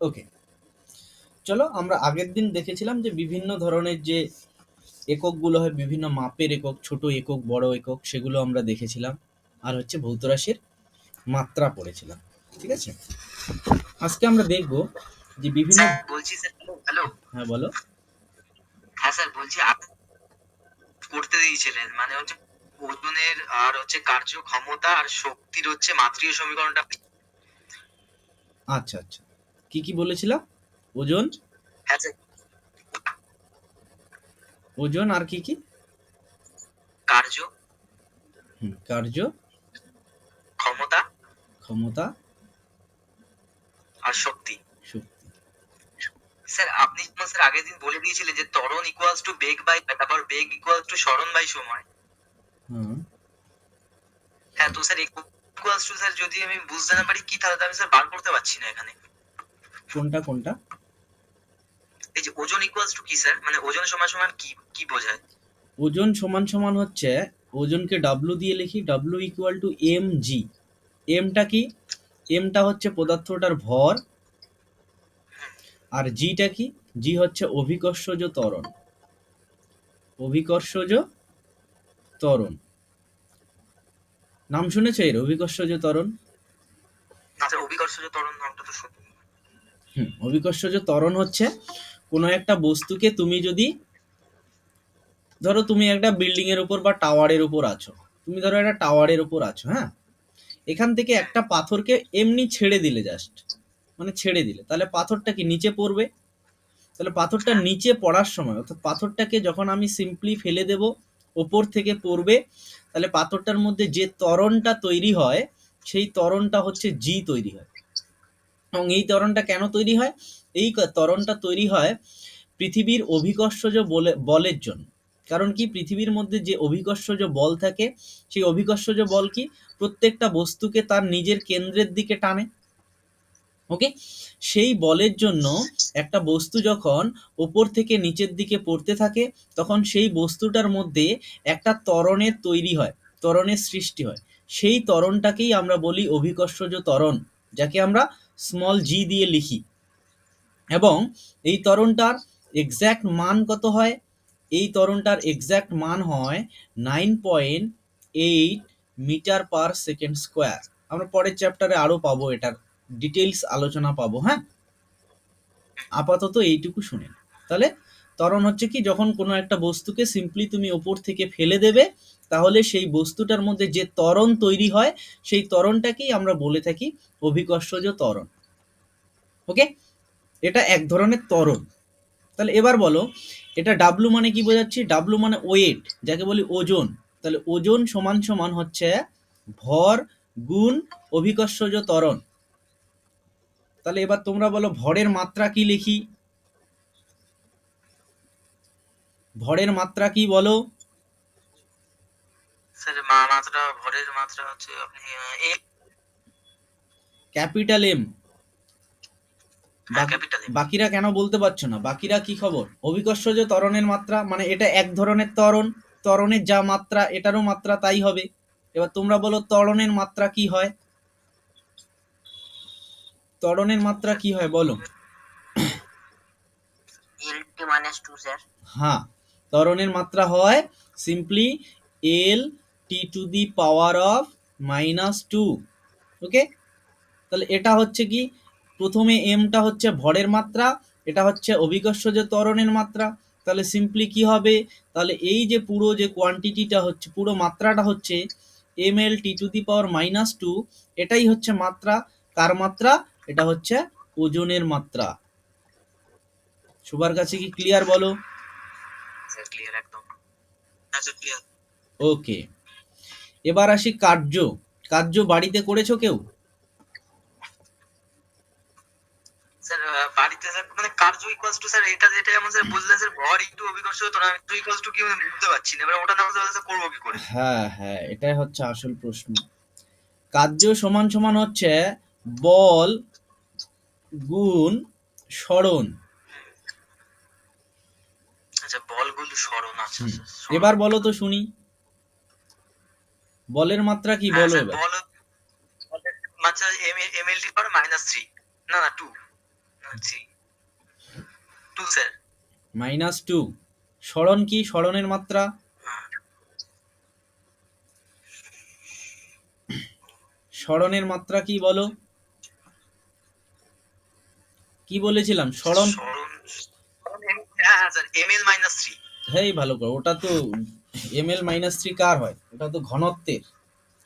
ওকে, চলো আমরা আগের দিন দেখেছিলাম যে বিভিন্ন ধরনের যে এককগুলো হয়, বিভিন্ন মাপের একক, ছোট একক, বড় একক, সেগুলো আমরা দেখেছিলাম। আর হচ্ছে ভৌত রাশির মাত্রা পড়েছিলাম। ঠিক আছে, আজকে আমরা দেখব যে বিভিন্ন। স্যার বলছি স্যার, হ্যালো। হ্যাঁ বলো। হ্যাঁ স্যার বলছি, আপনি করতে দিয়েছিলেন মানে হচ্ছে ওজনের আর হচ্ছে কার্য ক্ষমতা আর শক্তির হচ্ছে মাত্রীয় সমীকরণটা। আচ্ছা আচ্ছা, কি কি বলেছিলাম? ওজন, হ্যাঁ স্যার। ওজন আর কি কি? কার্য, কার্য, ক্ষমতা ক্ষমতা, আর শক্তি। শক্তি। স্যার আপনি যেমন স্যার আগের দিন বলে দিয়েছিলেন যে ত্বরণ ইকুয়ালস টু বেগ বাই, তারপর বেগ ইকুয়ালস টু সরণ বাই সময়। হুম, হ্যাঁ তো স্যার ইকুয়ালস টু স্যার যদি আমি বুঝতে না পারি কি, তাহলে তো আমি স্যার বার করতে পারছি না এখানে। কোনটা কোনটা? এই যে ওজন ইকুয়ালস টু কি স্যার, মানে ওজন সমান সমান কি কি বোঝায়? ওজন সমান সমান হচ্ছে, ওজনকে ডাব্লু দিয়ে লিখি, W equal to M G. এমটা কি? এমটা হচ্ছে পদার্থটার ভর, আর জিটা কি? জি হচ্ছে অভিকর্ষজ ত্বরণ। অভিকর্ষজ ত্বরণ, নাম শুনেছো এর? অভিকর্ষজ ত্বরণ। না স্যার, অভিকর্ষজ ত্বরণ নামটা তো শুনি। অভিকর্ষজ ত্বরণ হচ্ছে কোনো একটা বস্তুকে তুমি যদি, ধরো তুমি একটা বিল্ডিং এর উপর বা টাওয়ারের উপর আছো, তুমি ধরো একটা টাওয়ারের উপর আছো, হ্যাঁ, এখান থেকে একটা পাথরকে এমনি ছেড়ে দিলে, জাস্ট মানে ছেড়ে দিলে, তাহলে পাথরটা কি নিচে পড়বে? তাহলে পাথরটা হ্যাঁ নিচে পড়ার সময়, অর্থাৎ পাথরটাকে যখন আমি সিম্পলি ফেলে দেব, ওপর থেকে পড়বে, তাহলে পাথরটার মধ্যে যে ত্বরণটা তৈরি হয়, সেই ত্বরণটা হচ্ছে জি তৈরি হয়। এবং এই ত্বরণটা কেন তৈরি হয়? এই ত্বরণটা তৈরি হয় পৃথিবীর অভিকর্ষজ বলের জন্য। কারণ কি? পৃথিবীর মধ্যে যে অভিকর্ষজ বল থাকে, সেই অভিকর্ষজ বল কি প্রত্যেকটা বস্তুকে তার নিজের কেন্দ্রের দিকে টানে। ওকে, সেই বলের জন্য একটা বস্তু যখন ওপর থেকে নিচের দিকে পড়তে থাকে, তখন সেই বস্তুটার মধ্যে একটা ত্বরণের তৈরি হয়, ত্বরণের সৃষ্টি হয়। সেই ত্বরণটাকেই আমরা বলি অভিকর্ষজ ত্বরণ, যাকে আমরা স্মল জি দিয়ে লিখি। এবং এই ত্বরণটার এক্স্যাক্ট মান কত হয়? এই ত্বরণটার এক্স্যাক্ট মান হয় 9.8 মিটার পার সেকেন্ড স্কোয়ার। আমরা পরের চ্যাপ্টারে আরো পাবো, এটার ডিটেলস আলোচনা পাবো। হ্যাঁ, আপাতত এইটুকু শুনে। তাহলে ত্বরণ হচ্ছে কি, যখন কোনো একটা বস্তুকে সিম্পলি তুমি ওপর থেকে ফেলে দেবে, তাহলে সেই বস্তুটার মধ্যে যে ত্বরণ তৈরি হয়, সেই ত্বরণটাকেই আমরা বলে থাকি অভিকর্ষজ ত্বরণ। ওকে, এটা এক ধরনের ত্বরণ। তাহলে এবার বলো, এটা ডাব্লু মানে কি বোঝাচ্ছি? ডাব্লু মানে ওয়েট, যাকে বলি ওজন। তাহলে ওজন সমান সমান হচ্ছে ভর গুণ অভিকর্ষজ ত্বরণ। তাহলে এবার তোমরা বলো ভরের মাত্রা কি লিখি? ভরের মাত্রা কি বলো? স্যার মাত্রা, ভরের মাত্রা হচ্ছে আপনি এম। Capital M. হ্যাঁ ক্যাপিটাল এম। বাকিরা কেন বলতে পারছো না? বাকিরা কি খবর? অভিকর্ষজ ত্বরণের মাত্রা মানে এটা এক ধরনের ত্বরণ, ত্বরণের যা মাত্রা এটারও মাত্রা তাই হবে। এবার তোমরা বলো ত্বরণের মাত্রা কি হয়? ত্বরণের মাত্রা কি হয় বলো? L minus two sir. হ্যাঁ, ত্বরণের মাত্রা হয় simply L T to the power of -2। ওকে, তাহলে এটা হচ্ছে কি, প্রথমে এমটা হচ্ছে ভরের মাত্রা, এটা হচ্ছে অভিকর্ষজ ত্বরণের মাত্রা। তাহলে সিম্পলি কি হবে? তাহলে এই যে পুরো যে কোয়ান্টিটিটা হচ্ছে, পুরো মাত্রাটা হচ্ছে M L T to the power -2। এটাই হচ্ছে মাত্রা। কার মাত্রা? এটা হচ্ছে ওজনের মাত্রা। সবার কাছে কি ক্লিয়ার বলো? স্যার ক্লিয়ার একদম। হ্যাঁ স্যার ক্লিয়ার। ওকে, এবার আসি কার্য। কার্য বাড়িতে করেছো কেউ? স্যার বাড়িতে স্যার মানে কার্য ইকুয়ালস টু স্যার, এটা যেটা যেমন স্যার বুঝলেন স্যার, ভর ইন্টু অভিকর্ষ ত্বরণ ইকুয়ালস টু কি আমি বুঝতে পারছি না, এবার ওটা না বুঝতে পারলে স্যার করবো কি করে? হ্যাঁ হ্যাঁ, এটাই হচ্ছে আসল প্রশ্ন। কার্য সমান সমান হচ্ছে বল গুণ সরণ। আচ্ছা বলগুলো সরণ, আচ্ছা আচ্ছা সরণ। এবার বলো তো শুনি, বলের মাত্রা কি হ্যাঁ বলো স্যার এবার? বল, আচ্ছা এম এল টি পাওয়ার -3, না না 2, টু স্যার। -2। সরণ কি? সরণের মাত্রা সরণের মাত্রা কি বলো? কি বলেছিলাম? সরণ। হ্যাঁ হ্যাঁ স্যার, ml -3। হেই ভালো করে, ওটা তো ml-3 কার হয়? ওটা তো ঘনত্বের।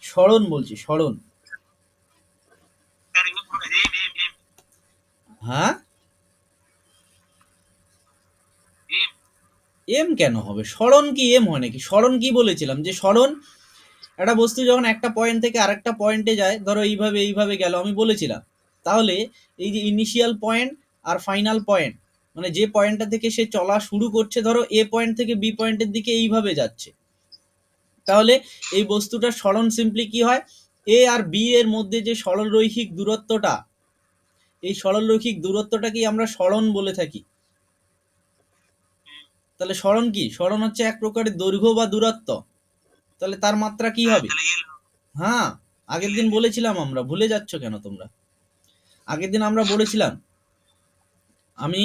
সরণ বলছি, সরণ। হ্যাঁ, এম কেন হবে? সরণ কি এম হয় নাকি? সরণ কি বলেছিলাম? যে সরণ একটা বস্তু যখন একটা পয়েন্ট থেকে আরেকটা পয়েন্টে যায়, ধরো এইভাবে এইভাবে গেল, আমি বলেছিলাম, তাহলে এই যে ইনিশিয়াল পয়েন্ট আর ফাইনাল পয়েন্ট, মানে যে পয়েন্টটা থেকে সে চলা শুরু করছে, ধরো এ পয়েন্ট থেকে বি পয়েন্টের দিকে এইভাবে যাচ্ছে, তাহলে এই বস্তুটার সরণ সিম্পলি কি হয়? এ আর বি এর মধ্যে যে সরলরৈখিক দূরত্বটা, এই সরলরৈখিক দূরত্বটাকেই আমরা সরণ বলে থাকি। তাহলে সরণ কি? সরণ হচ্ছে এক প্রকারের দৈর্ঘ্য বা দূরত্ব। তাহলে তার মাত্রা কি হবে? হ্যাঁ, আগের দিন বলেছিলাম আমরা, ভুলে যাচ্ছ কেন তোমরা? আগের দিন আমরা বলেছিলাম, আমি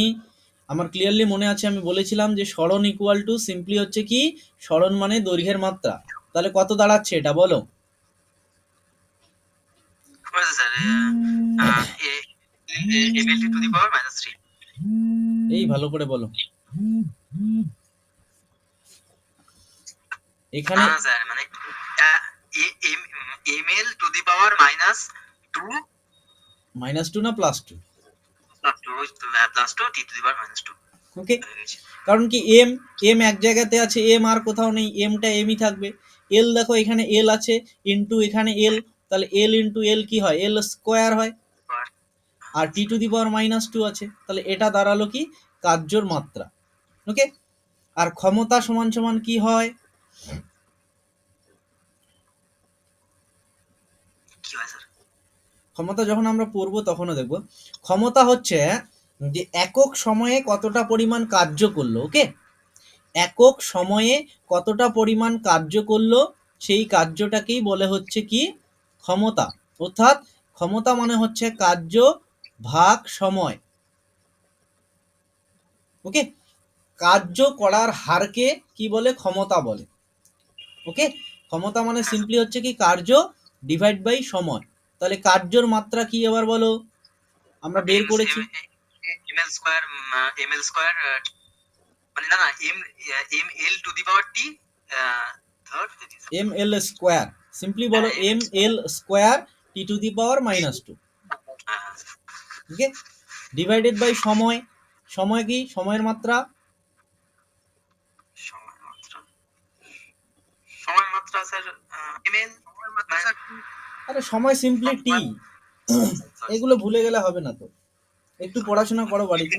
আমার ক্লিয়ারলি মনে আছে, আমি বলেছিলাম যে সরণ ইকুয়াল টু সিম্পলি হচ্ছে কি? সরণ মানে দৈর্ঘ্যের মাত্রা। তাহলে কত দাঁড়াচ্ছে এটা বলো? এই ভালো করে বলো। এখানে স্যার মানে ml টু দি পাওয়ার -2 -2 না +2? +2 t টু দি পাওয়ার -2। ওকে, কারণ কি এম, এম এক জায়গাতে আছে, এম আর কোথাও নেই, এমটা এমই থাকবে। এল দেখো এখানে এল আছে, ইনটু এখানে এল, তাহলে এল ইনটু এল কি হয়? এল স্কোয়ার হয়। আর টি টু দি পাওয়ার -2 আছে, তাহলে এটা দাঁড়ালো কি? কার্যর মাত্রা। ওকে, আর ক্ষমতা সমান সমান কি হয়? ক্ষমতা যখন আমরা পড়বো তখনও দেখব। ক্ষমতা হচ্ছে যে একক সময়ে কতটা পরিমাণ কার্য করলো। ওকে, একক সময়ে কতটা পরিমাণ কার্য করলো, সেই কার্যটাকেই বলে হচ্ছে কি? ক্ষমতা। অর্থাৎ ক্ষমতা মানে হচ্ছে কার্য ভাগ সময়। ওকে, কার্য করার হারকে কি বলে? ক্ষমতা বলে। ওকে, ক্ষমতা মানে সিম্পলি হচ্ছে কি? কার্য ডিভাইড বাই সময়। তাহলে কার্যর মাত্রা কি এবার বলো? আমরা বের করেছি ml স্কয়ার, ml স্কয়ার মানে না না m l to the power t third M L square. Simply বলো M L square T to the power -2। Okay, divided by সময়। সময় কি? সময়ের মাত্রা সময় মাত্রা স্যার ml আরে সময় সিম্পলি টি। এগুলো ভুলে গেলে হবে না তো, একটু পড়াশোনা করো বাড়িতে।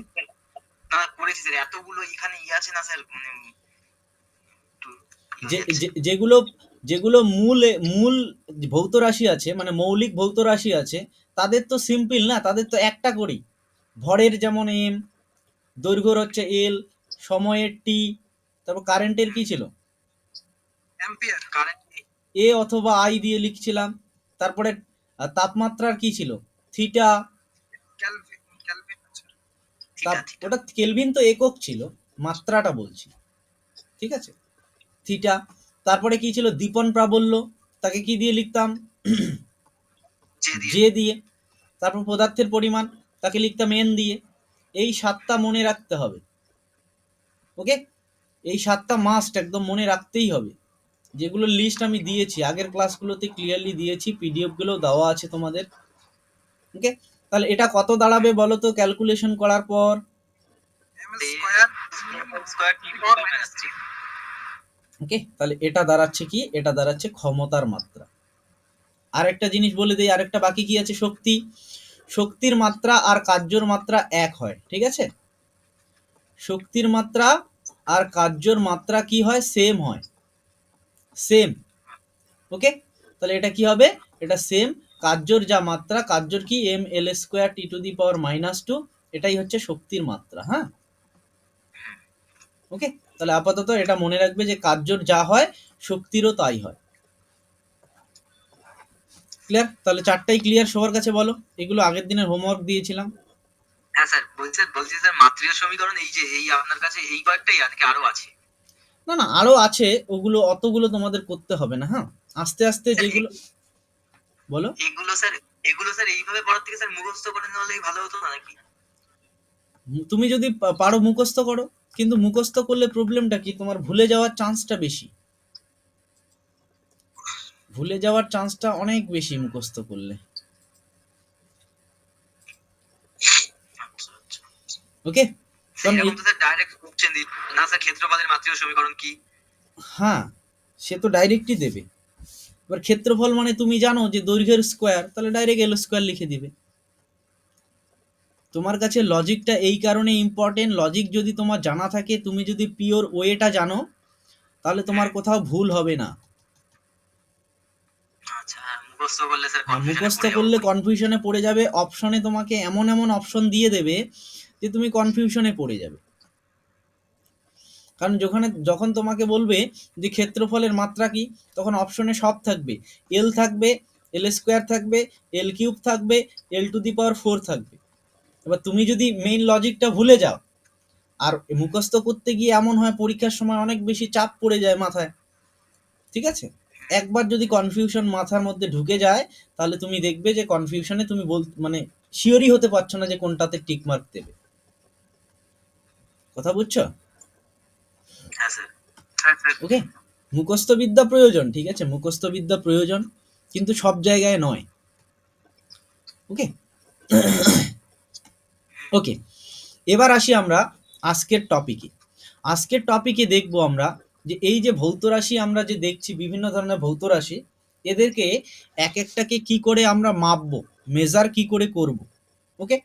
না করেছি স্যার, এতগুলো এখানে আছে না স্যার, যেগুলো যেগুলো মূল মূল ভৌত রাশি আছে, মানে মৌলিক ভৌত রাশি আছে, তাদের তো সিম্পল না, তাদের তো একটা করেই। ভরের যেমন এম, দৈর্ঘ্যর হচ্ছে এল, সময়ের টি, তারপর কারেন্টের কি ছিল? অ্যাম্পিয়ার কারেন্ট এ অথবা আই দিয়ে লিখছিলাম। তারপরে তাপমাত্রার কি ছিল? থিটা। ওটা কেলভিন তো একক ছিল, মাত্রাটা বলছি, ঠিক আছে? থিটা। তারপরে কি ছিল? দীপন প্রাবল্য, তাকে কি দিয়ে লিখতাম? জে দিয়ে। তারপর পদার্থের পরিমাণ, তাকে লিখতাম এন দিয়ে। এই 7টা মনে রাখতে হবে। ওকে, এই 7টা মাস্ট একদম মনে রাখতেই হবে, যেগুলো লিস্ট আমি দিয়েছি আগের ক্লাসগুলোতে, ক্লিয়ারলি দিয়েছি, পিডিএফ গুলো দেওয়া আছে তোমাদের। ওকে, তাহলে এটা কত দাঁড়াবে বলো তো ক্যালকুলেশন করার পর? ওকে, তাহলে এটা দাঁড়াচ্ছে কি? এটা দাঁড়াচ্ছে ক্ষমতার মাত্রা। আরেকটা জিনিস বলে দিই, আরেকটা বাকি কি আছে? শক্তি। শক্তির মাত্রা আর কার্যর মাত্রা এক হয়, ঠিক আছে? শক্তির মাত্রা আর কার্যর মাত্রা কি হয়? সেম হয়, সেম। ওকে, তাহলে এটা কি হবে? এটা সেম। কার্যর যা মাত্রা, কার্যর কি? M L square T to the power -2, এটাই হচ্ছে শক্তির মাত্রা। হ্যাঁ, ওকে, তাহলে আপাতত এটা মনে রাখবে যে কার্যর যা হয় শক্তিরও তাই হয়। ক্লিয়ার? তাহলে 4টাই ক্লিয়ার সবার কাছে বলো। এগুলো আগের দিনের হোমওয়ার্ক দিয়েছিলাম। হ্যাঁ স্যার, বলছি স্যার মাত্রিয় সমীকরণ এই যে এই আপনার কাছে এই কয়েকটাই নাকি আরো আছে? না না, আরো আছে, ওগুলো অতগুলো তোমাদের করতে হবে না। হ্যাঁ, আস্তে আস্তে স্যার যেগুলো বলো। এগুলো স্যার এইভাবে পড়ার থেকে স্যার মুখস্থ করে নিলেই ভালো হতো না নাকি? তুমি যদি পারো মুখস্থ করো, কিন্তু মুখস্থ করলে প্রবলেমটা কি, তোমার ভুলে যাওয়ার চান্সটা বেশি, ভুলে যাওয়ার চান্সটা অনেক বেশি মুখস্থ করলে। আচ্ছা আচ্ছা। ওকে, স্যার কারণ এরকম তো স্যার ডাইরেক্ট কোশ্চেন দিই না স্যার, ক্ষেত্রফলের মাত্রিয় সমীকরণ কি? হ্যাঁ, সে তো ডাইরেক্টই দেবে। এবার ক্ষেত্রফল মানে তুমি জানো যে দৈর্ঘ্যের স্কোয়ার, তাহলে ডাইরেক্ট এল স্কোয়ার লিখে দিবে। তোমার কাছে লজিকটা এই কারণে ইম্পর্টেন্ট, লজিক যদি তোমার জানা থাকে, তুমি যদি পিওর ওয়েটা জানো, তাহলে তোমার কোথাও ভুল হবে না। আচ্ছা, হ্যাঁ, মুখস্থ করলে স্যার হ্যাঁ, কনফিউশনে মুখস্থ পড়ে যাবো। করলে কনফিউশনে পড়ে যাবে, অপশনে তোমাকে এমন এমন অপশন দিয়ে দেবে যে তুমি কনফিউশনে পড়ে যাবে। কারণ যখন তোমাকে বলবে যে ক্ষেত্রফলের মাত্রা কি, তখন অপশনে সব থাকবে, এল থাকবে, এল স্কোয়ার থাকবে, এল কিউব থাকবে, এল টু দি পাওয়ার 4 থাকবে। এবার তুমি যদি মেইন লজিকটা ভুলে যাও, আর মুখস্থ করতে গিয়ে এমন হয় পরীক্ষার সময় অনেক বেশি চাপ পড়ে যায় মাথায়, ঠিক আছে? একবার যদি কনফিউশন মাথার মধ্যে ঢুকে যায়, তাহলে তুমি দেখবে যে কনফিউশনে তুমি মানে শিওরই হতে পারছো না যে কোনটাতে টিক মার্ক দেবে। কথা বুঝছো? হ্যাঁ স্যার। হ্যাঁ স্যার। ওকে, মুখস্থ বিদ্যা প্রয়োজন, ঠিক আছে, মুখস্থ বিদ্যা প্রয়োজন, কিন্তু সব জায়গায় নয়। ওকে, ওকে, এবার আসি আমরা আজকের টপিকে। আজকের টপিকে দেখব আমরা যে এই যে ভৌত রাশি আমরা যে দেখছি, বিভিন্ন ধরনের ভৌত রাশি, এদেরকে এক একটাকে কি করে আমরা মাপবো, মেজার কি করে করব। ওকে,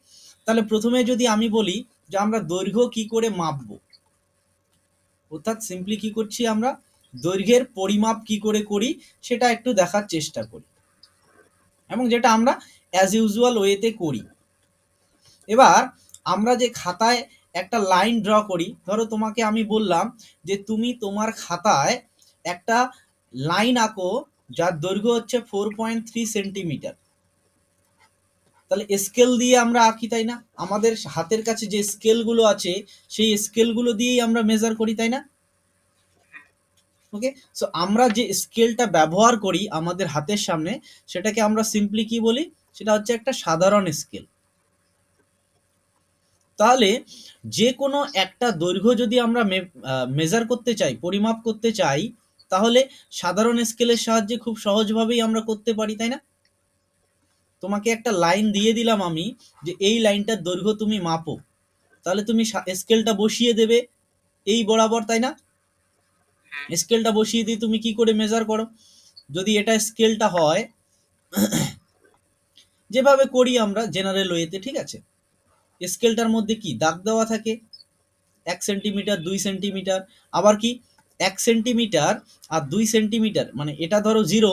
তাহলে প্রথমে যদি আমি বলি যে আমরা দৈর্ঘ্য কি করে মাপবো, অর্থাৎ সিম্পলি কি করছি, আমরা দৈর্ঘ্যের পরিমাপ কি করে করি সেটা একটু দেখার চেষ্টা করি, এবং যেটা আমরা অ্যাজ ইউজুয়াল ওয়েতে করি। এবার আমরা যে খাতায় একটা লাইন ড্র করি, ধরো তোমাকে আমি বললাম যে তুমি তোমার খাতায় একটা লাইন আঁকো যার দৈর্ঘ্য হচ্ছে 4.3 সেন্টিমিটার। তাহলে স্কেল দিয়ে আমরা আঁকি, তাই না? আমাদের হাতের কাছে যে স্কেলগুলো আছে, সেই স্কেলগুলো দিয়েই আমরা মেজার করি, তাই না? ওকে, সো আমরা যে স্কেলটা ব্যবহার করি আমাদের হাতের সামনে, সেটাকে আমরা সিম্পলি কি বলি, সেটা হচ্ছে একটা সাধারণ স্কেল। তাহলে যে কোনো একটা দৈর্ঘ্য যদি আমরা মেজার করতে চাই, পরিমাপ করতে চাই, তাহলে সাধারণ স্কেলের সাহায্যে খুব সহজভাবেই আমরা করতে পারি, তাই না? তোমাকে একটা লাইন দিয়ে দিলাম আমি, যে এই লাইনটার দৈর্ঘ্য তুমি মাপো, তাহলে তুমি স্কেলটা বসিয়ে দেবে এই বরাবর, তাই না? স্কেলটা বসিয়ে দিয়ে তুমি কি করে মেজার করো, যদি এটা স্কেলটা হয় যেভাবে করি আমরা জেনারেল ওয়েতে, ঠিক আছে, স্কেলটার মধ্যে কি দাগ দেওয়া থাকে, 1 সেন্টিমিটার, 2 সেন্টিমিটার, আবার কি 1 সেন্টিমিটার আর 2 সেন্টিমিটার, মানে এটা ধরো 0,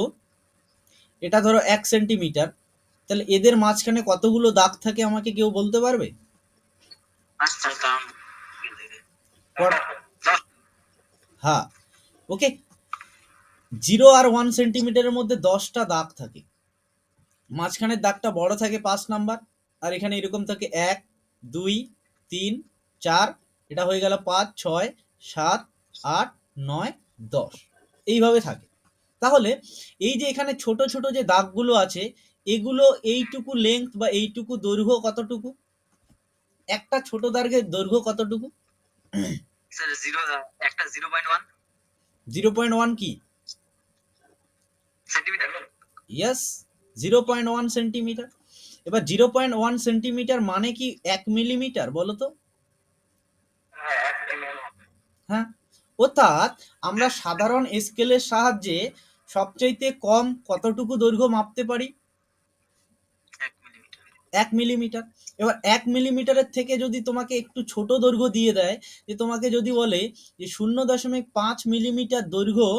এটা ধরো 1 সেন্টিমিটার, তাহলে এদের মাঝখানে কতগুলো দাগ থাকে আমাকে কেউ বলতে পারবে? আচ্ছা, হ্যাঁ, ওকে, 0 আর 1 সেন্টিমিটারের মধ্যে 10টা দাগ থাকে, মাঝখানের দাগটা বড় থাকে 5 নাম্বার, আর এখানে এরকম থাকে 1, 2, 3, 4, এটা হয়ে গেল 5, 6, 7, 8, 9, 10, এইভাবে থাকে। তাহলে এই যে এখানে ছোট ছোট যে দাগগুলো আছে, এগুলো এইটুকু লেংথ বা এইটুকু দৈর্ঘ্য কতটুকু, একটা ছোট দাগের দৈর্ঘ্য কতটুকু? স্যার একটা 0.1 0.1 কি? সেন্টিমিটার। Yes, 0.1 centimetre. এবার 0.1 সেন্টিমিটার মানে কি 1 মিলিমিটার, বলো তো? হ্যাঁ, অর্থাৎ আমরা সাধারণ স্কেলের সাহায্যে সবচাইতে কম কতটুকু দৈর্ঘ্য মাপতে পারি? 1 মিলিমিটার। এবার 1 মিলিমিটারের থেকে যদি তোমাকে একটু ছোট দৈর্ঘ্য দিয়ে দেয়, যে তোমাকে যদি বলে যে 0.5 মিলিমিটার দৈর্ঘ্য,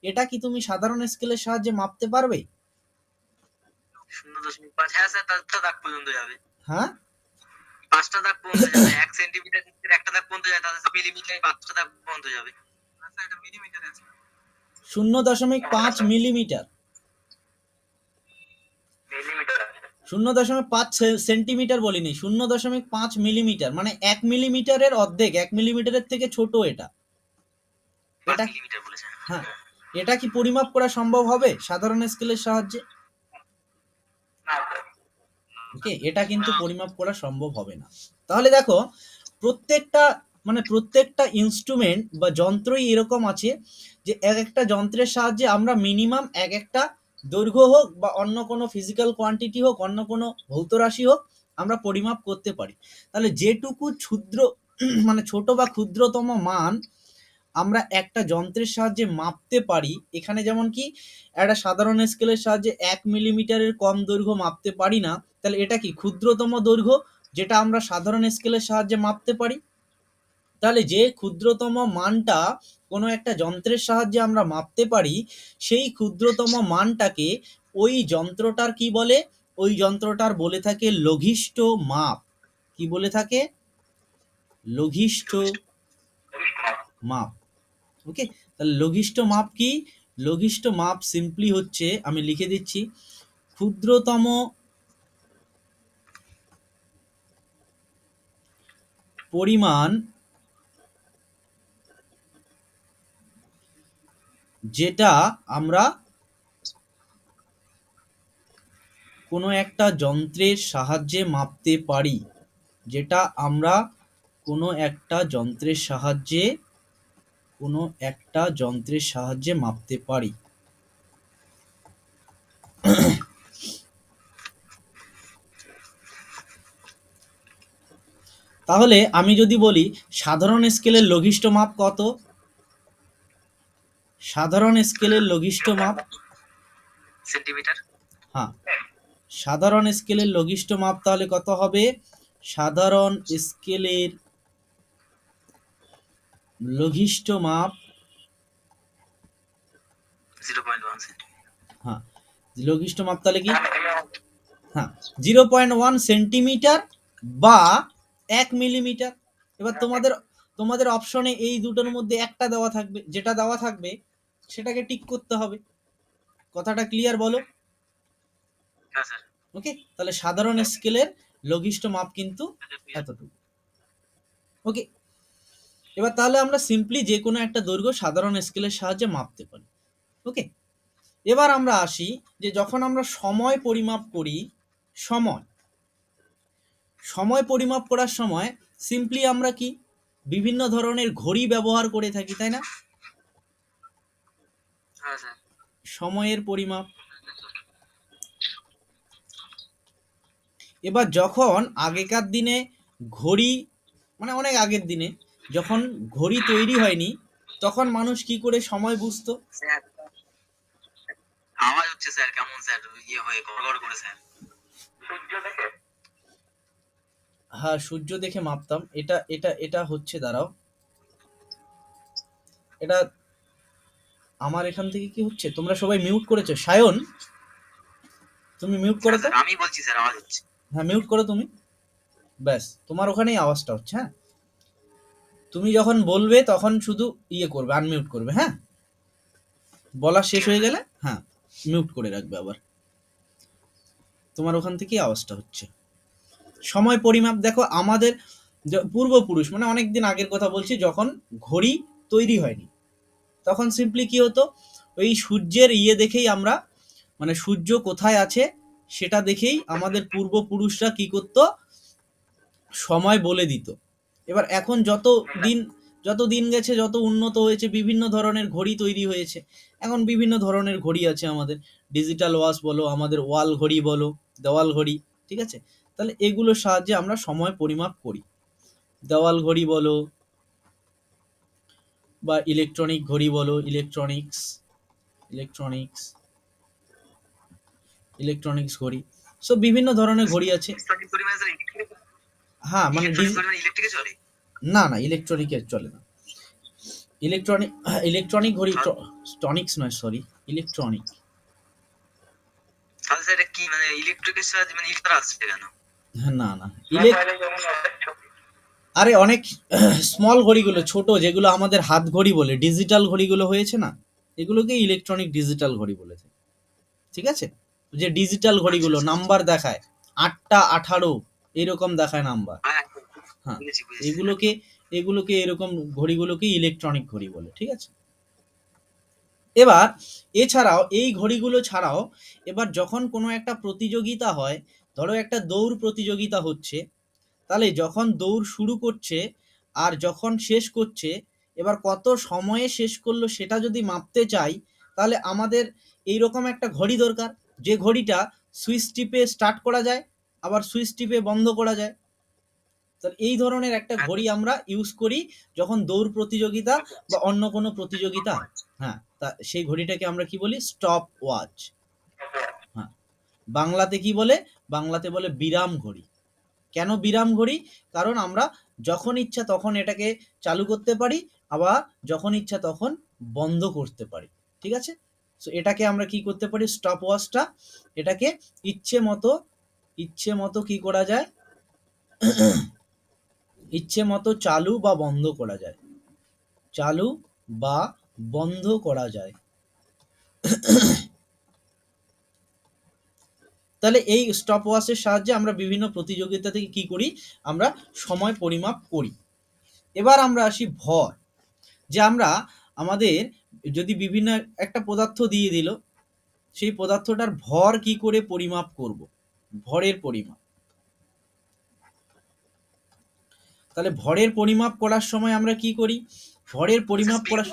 এটা কি তুমি সাধারণ স্কেলের সাহায্যে মাপতে পারবে? 0.5, হ্যাঁ স্যার, তার দাগ পর্যন্ত যাবে। হ্যাঁ, 5টা দাগ পর্যন্ত যাবে, 1 সেন্টিমিটার একটা দাগ পর্যন্ত যায়, তাহলে মিলিমিটার 5টা দাগ পর্যন্ত যাবে। আচ্ছা, এটা মিলিমিটার আছে। 0.5 মিলিমিটার। মিলিমিটার আছে। 0.5 সেন্টিমিটার বলিনি, 0.5 মিলিমিটার, মানে 1 মিলিমিটারের অর্ধেক, 1 মিলিমিটারের থেকে ছোট এটা। 5 এটা মিলিমিটার বলেছেন। হ্যাঁ, এটা কি পরিমাপ করা সম্ভব হবে সাধারণ স্কেলের সাহায্যে? না, ওকে, এটা কিন্তু পরিমাপ করা সম্ভব হবে না। তাহলে দেখো, প্রত্যেকটা প্রত্যেকটা ইনস্ট্রুমেন্ট বা যন্ত্রই এরকম আছে যে এক একটা যন্ত্রের সাহায্যে আমরা মিনিমাম এক একটা দৈর্ঘ্য হোক বা অন্য কোনো ফিজিক্যাল কোয়ান্টিটি হোক, অন্য কোনো ভৌত রাশি হোক, আমরা পরিমাপ করতে পারি। তাহলে যেটুকু ক্ষুদ্র ছোট বা ক্ষুদ্রতম মান আমরা একটা যন্ত্রের সাহায্যে মাপতে পারি, এখানে যেমন কি একটা সাধারণ স্কেলের সাহায্যে 1 মিলিমিটারের কম দৈর্ঘ্য মাপতে পারি না, তাহলে এটা কি ক্ষুদ্রতম দৈর্ঘ্য যেটা আমরা সাধারণ স্কেলের সাহায্যে মাপতে পারি। তাহলে যে ক্ষুদ্রতম মানটা কোনো একটা যন্ত্রের সাহায্যে আমরা মাপতে পারি, সেই ক্ষুদ্রতম মানটাকে ওই যন্ত্রটার কি বলে, ওই যন্ত্রটার বলে থাকে লঘিষ্ঠ মাপ। কি বলে থাকে? লঘিষ্ঠ মাপ। ওকে, তাহলে লঘিষ্ঠ মাপ কি? লঘিষ্ঠ মাপ সিম্পলি হচ্ছে, আমি লিখে দিচ্ছি, ক্ষুদ্রতম পরিমাণ যেটা আমরা কোনো একটা যন্ত্রের সাহায্যে মাপতে পারি, যেটা আমরা কোনো একটা যন্ত্রের সাহায্যে মাপতে পারি। তাহলে আমি যদি বলি সাধারণ স্কেলের লঘিষ্ঠ মাপ কত? সাধারণ স্কেলের লঘিষ্ঠ মাপ সেন্টিমিটার। হ্যাঁ, সাধারণ স্কেলের লঘিষ্ঠ মাপ তাহলে কত হবে? সাধারণ স্কেলের লঘিষ্ঠ মাপ, 0.1 হ্যাঁ, লঘিষ্ঠ মাপ তাহলে কি? হ্যাঁ, 0.1 সেন্টিমিটার বা 1 মিলিমিটার। এবার তোমাদের অপশনে এই দুটোর মধ্যে একটা দেওয়া থাকবে, যেটা দেওয়া থাকবে সেটাকে টিক করতে হবে। কথাটা ক্লিয়ার বলো? হ্যাঁ স্যার। ওকে, তাহলে সাধারণ স্কেলের লঘিষ্ঠ মাপ কিন্তু এতটুকু। ওকে, এবার তাহলে আমরা সিম্পলি যে কোনো একটা দৈর্ঘ্য সাধারণ স্কেলের সাহায্যে মাপতে পারি। ওকে, এবার আমরা আসি যে যখন আমরা সময় পরিমাপ করি, সময় পরিমাপ করার সময় সিম্পলি আমরা কি বিভিন্ন ধরনের ঘড়ি ব্যবহার করে থাকি, তাই না? হ্যাঁ স্যার। সময়ের পরিমাপ। এবার যখন আগেকার দিনে ঘড়ি, অনেক আগের দিনে যখন ঘড়ি তৈরি হয়নি, তখন মানুষ কি করে সময় বুঝতো? স্যার আওয়াজ হচ্ছে স্যার, কেমন স্যার ইয়ে হয়ে গড়গড় করে স্যার? সূর্য দেখে। হ্যাঁ, সূর্য দেখে মাপতাম। এটা এটা এটা হচ্ছে, দাঁড়াও, এটা আমার এখান থেকে কি হচ্ছে? তোমরা সবাই মিউট করেছো? সায়ন, তুমি মিউট করো তো। আমি বলছি স্যার, আওয়াজ হচ্ছে। হ্যাঁ, মিউট করো তুমি। ব্যাস, তোমার ওখানেই আওয়াজটা হচ্ছে। হ্যাঁ, তুমি যখন বলবে তখন শুধু ইয়ে করবে, আনমিউট করবে। হ্যাঁ, বলা শেষ হয়ে গেলে হ্যাঁ মিউট করে রাখবে আবার। তোমার ওখান থেকেই আওয়াজটা হচ্ছে। সময় পরিমাপ দেখো, আমাদের পূর্বপুরুষ, অনেক দিন আগের কথা বলছি, যখন ঘড়ি তৈরি হয়নি, তখন সিম্পলি কি হতো, ওই সূর্যের ইয়ে দেখেই আমরা, সূর্য কোথায় আছে সেটা দেখেই আমাদের পূর্বপুরুষরা কি করতো, সময় বলে দিত। এবার এখন যত দিন গেছে, যত উন্নত হয়েছে, বিভিন্ন ধরনের ঘড়ি তৈরি হয়েছে। এখন বিভিন্ন ধরনের ঘড়ি আছে আমাদের, ডিজিটাল ওয়াচ বলো, আমাদের ওয়াল ঘড়ি বলো, দেওয়াল ঘড়ি, ঠিক আছে? তাহলে এগুলোর সাহায্যে আমরা সময় পরিমাপ করি। দেওয়াল ঘড়ি বলো বা ইলেকট্রনিক ঘড়ি বলো, ইলেকট্রনিক্স ঘড়ি, সো বিভিন্ন ধরনের ঘড়ি আছে। হ্যাঁ, না না, ইলেকট্রনিকের চলে না। ইলেকট্রনিক ঘড়ি, টনিক্স নয়, সরি, ইলেকট্রনিক। তাহলে স্যার এটা কি ইলেকট্রিকের সাহায্যে ইলেকট্রা আসছে কেন? না না, আরে অনেক স্মল ঘড়িগুলো, ছোট যেগুলো আমাদের হাত ঘড়ি বলে, ডিজিটাল ঘড়িগুলো হয়েছে না, এগুলোকে ইলেকট্রনিক ডিজিটাল ঘড়ি বলেছে। ঠিক আছে, যে ডিজিটাল ঘড়িগুলো নাম্বার দেখায়, 8টা 18 এরকম দেখায় নাম্বার। হ্যাঁ হ্যাঁ, বুঝেছি বুঝেছি। এগুলোকে এরকম ঘড়িগুলোকে ইলেকট্রনিক ঘড়ি বলে, ঠিক আছে। এবার এছাড়াও এই ঘড়িগুলো ছাড়াও এবার যখন কোনো একটা প্রতিযোগিতা হয়, ধরো একটা দৌড় প্রতিযোগিতা হচ্ছে, তাহলে যখন দৌড় শুরু করছে আর যখন শেষ করছে, এবার কত সময়ে শেষ করলো সেটা যদি মাপতে চাই, তাহলে আমাদের এইরকম একটা ঘড়ি দরকার, যে ঘড়িটা সুইচ টিপে স্টার্ট করা যায় আবার সুইচ টিপে বন্ধ করা যায়। তাহলে এই ধরনের একটা ঘড়ি আমরা ইউজ করি যখন দৌড় প্রতিযোগিতা বা অন্য কোনো প্রতিযোগিতা। হ্যাঁ, তা সেই ঘড়িটাকে আমরা কি বলি? Stop watch. হ্যাঁ, বাংলাতে কি বলে? বাংলাতে বলে বিরাম ঘড়ি। কেন বিরাম ঘড়ি? কারণ আমরা যখন ইচ্ছা তখন এটাকে চালু করতে পারি, আবার যখন ইচ্ছা তখন বন্ধ করতে পারি, ঠিক আছে। সো এটাকে আমরা কি করতে পারি? স্টপ ওয়াচটা এটাকে ইচ্ছে মতো কি করা যায়? ইচ্ছে মতো চালু বা বন্ধ করা যায়, চালু বা বন্ধ করা যায়। তাহলে এই স্টপ ওয়াচের সাহায্যে আমরা বিভিন্ন প্রতিযোগিতা থেকে কি করি? আমরা সময় পরিমাপ করি। এবার আমরা আসি ভর। যে আমরা আমাদের যদি বিভিন্ন একটা পদার্থ দিয়ে দিল, সেই পদার্থটার ভর কি করে পরিমাপ করব? ভরের পরিমাপ। তাহলে ভরের পরিমাপ করার সময় আমরা কি করি? ভরের পরিমাপ করার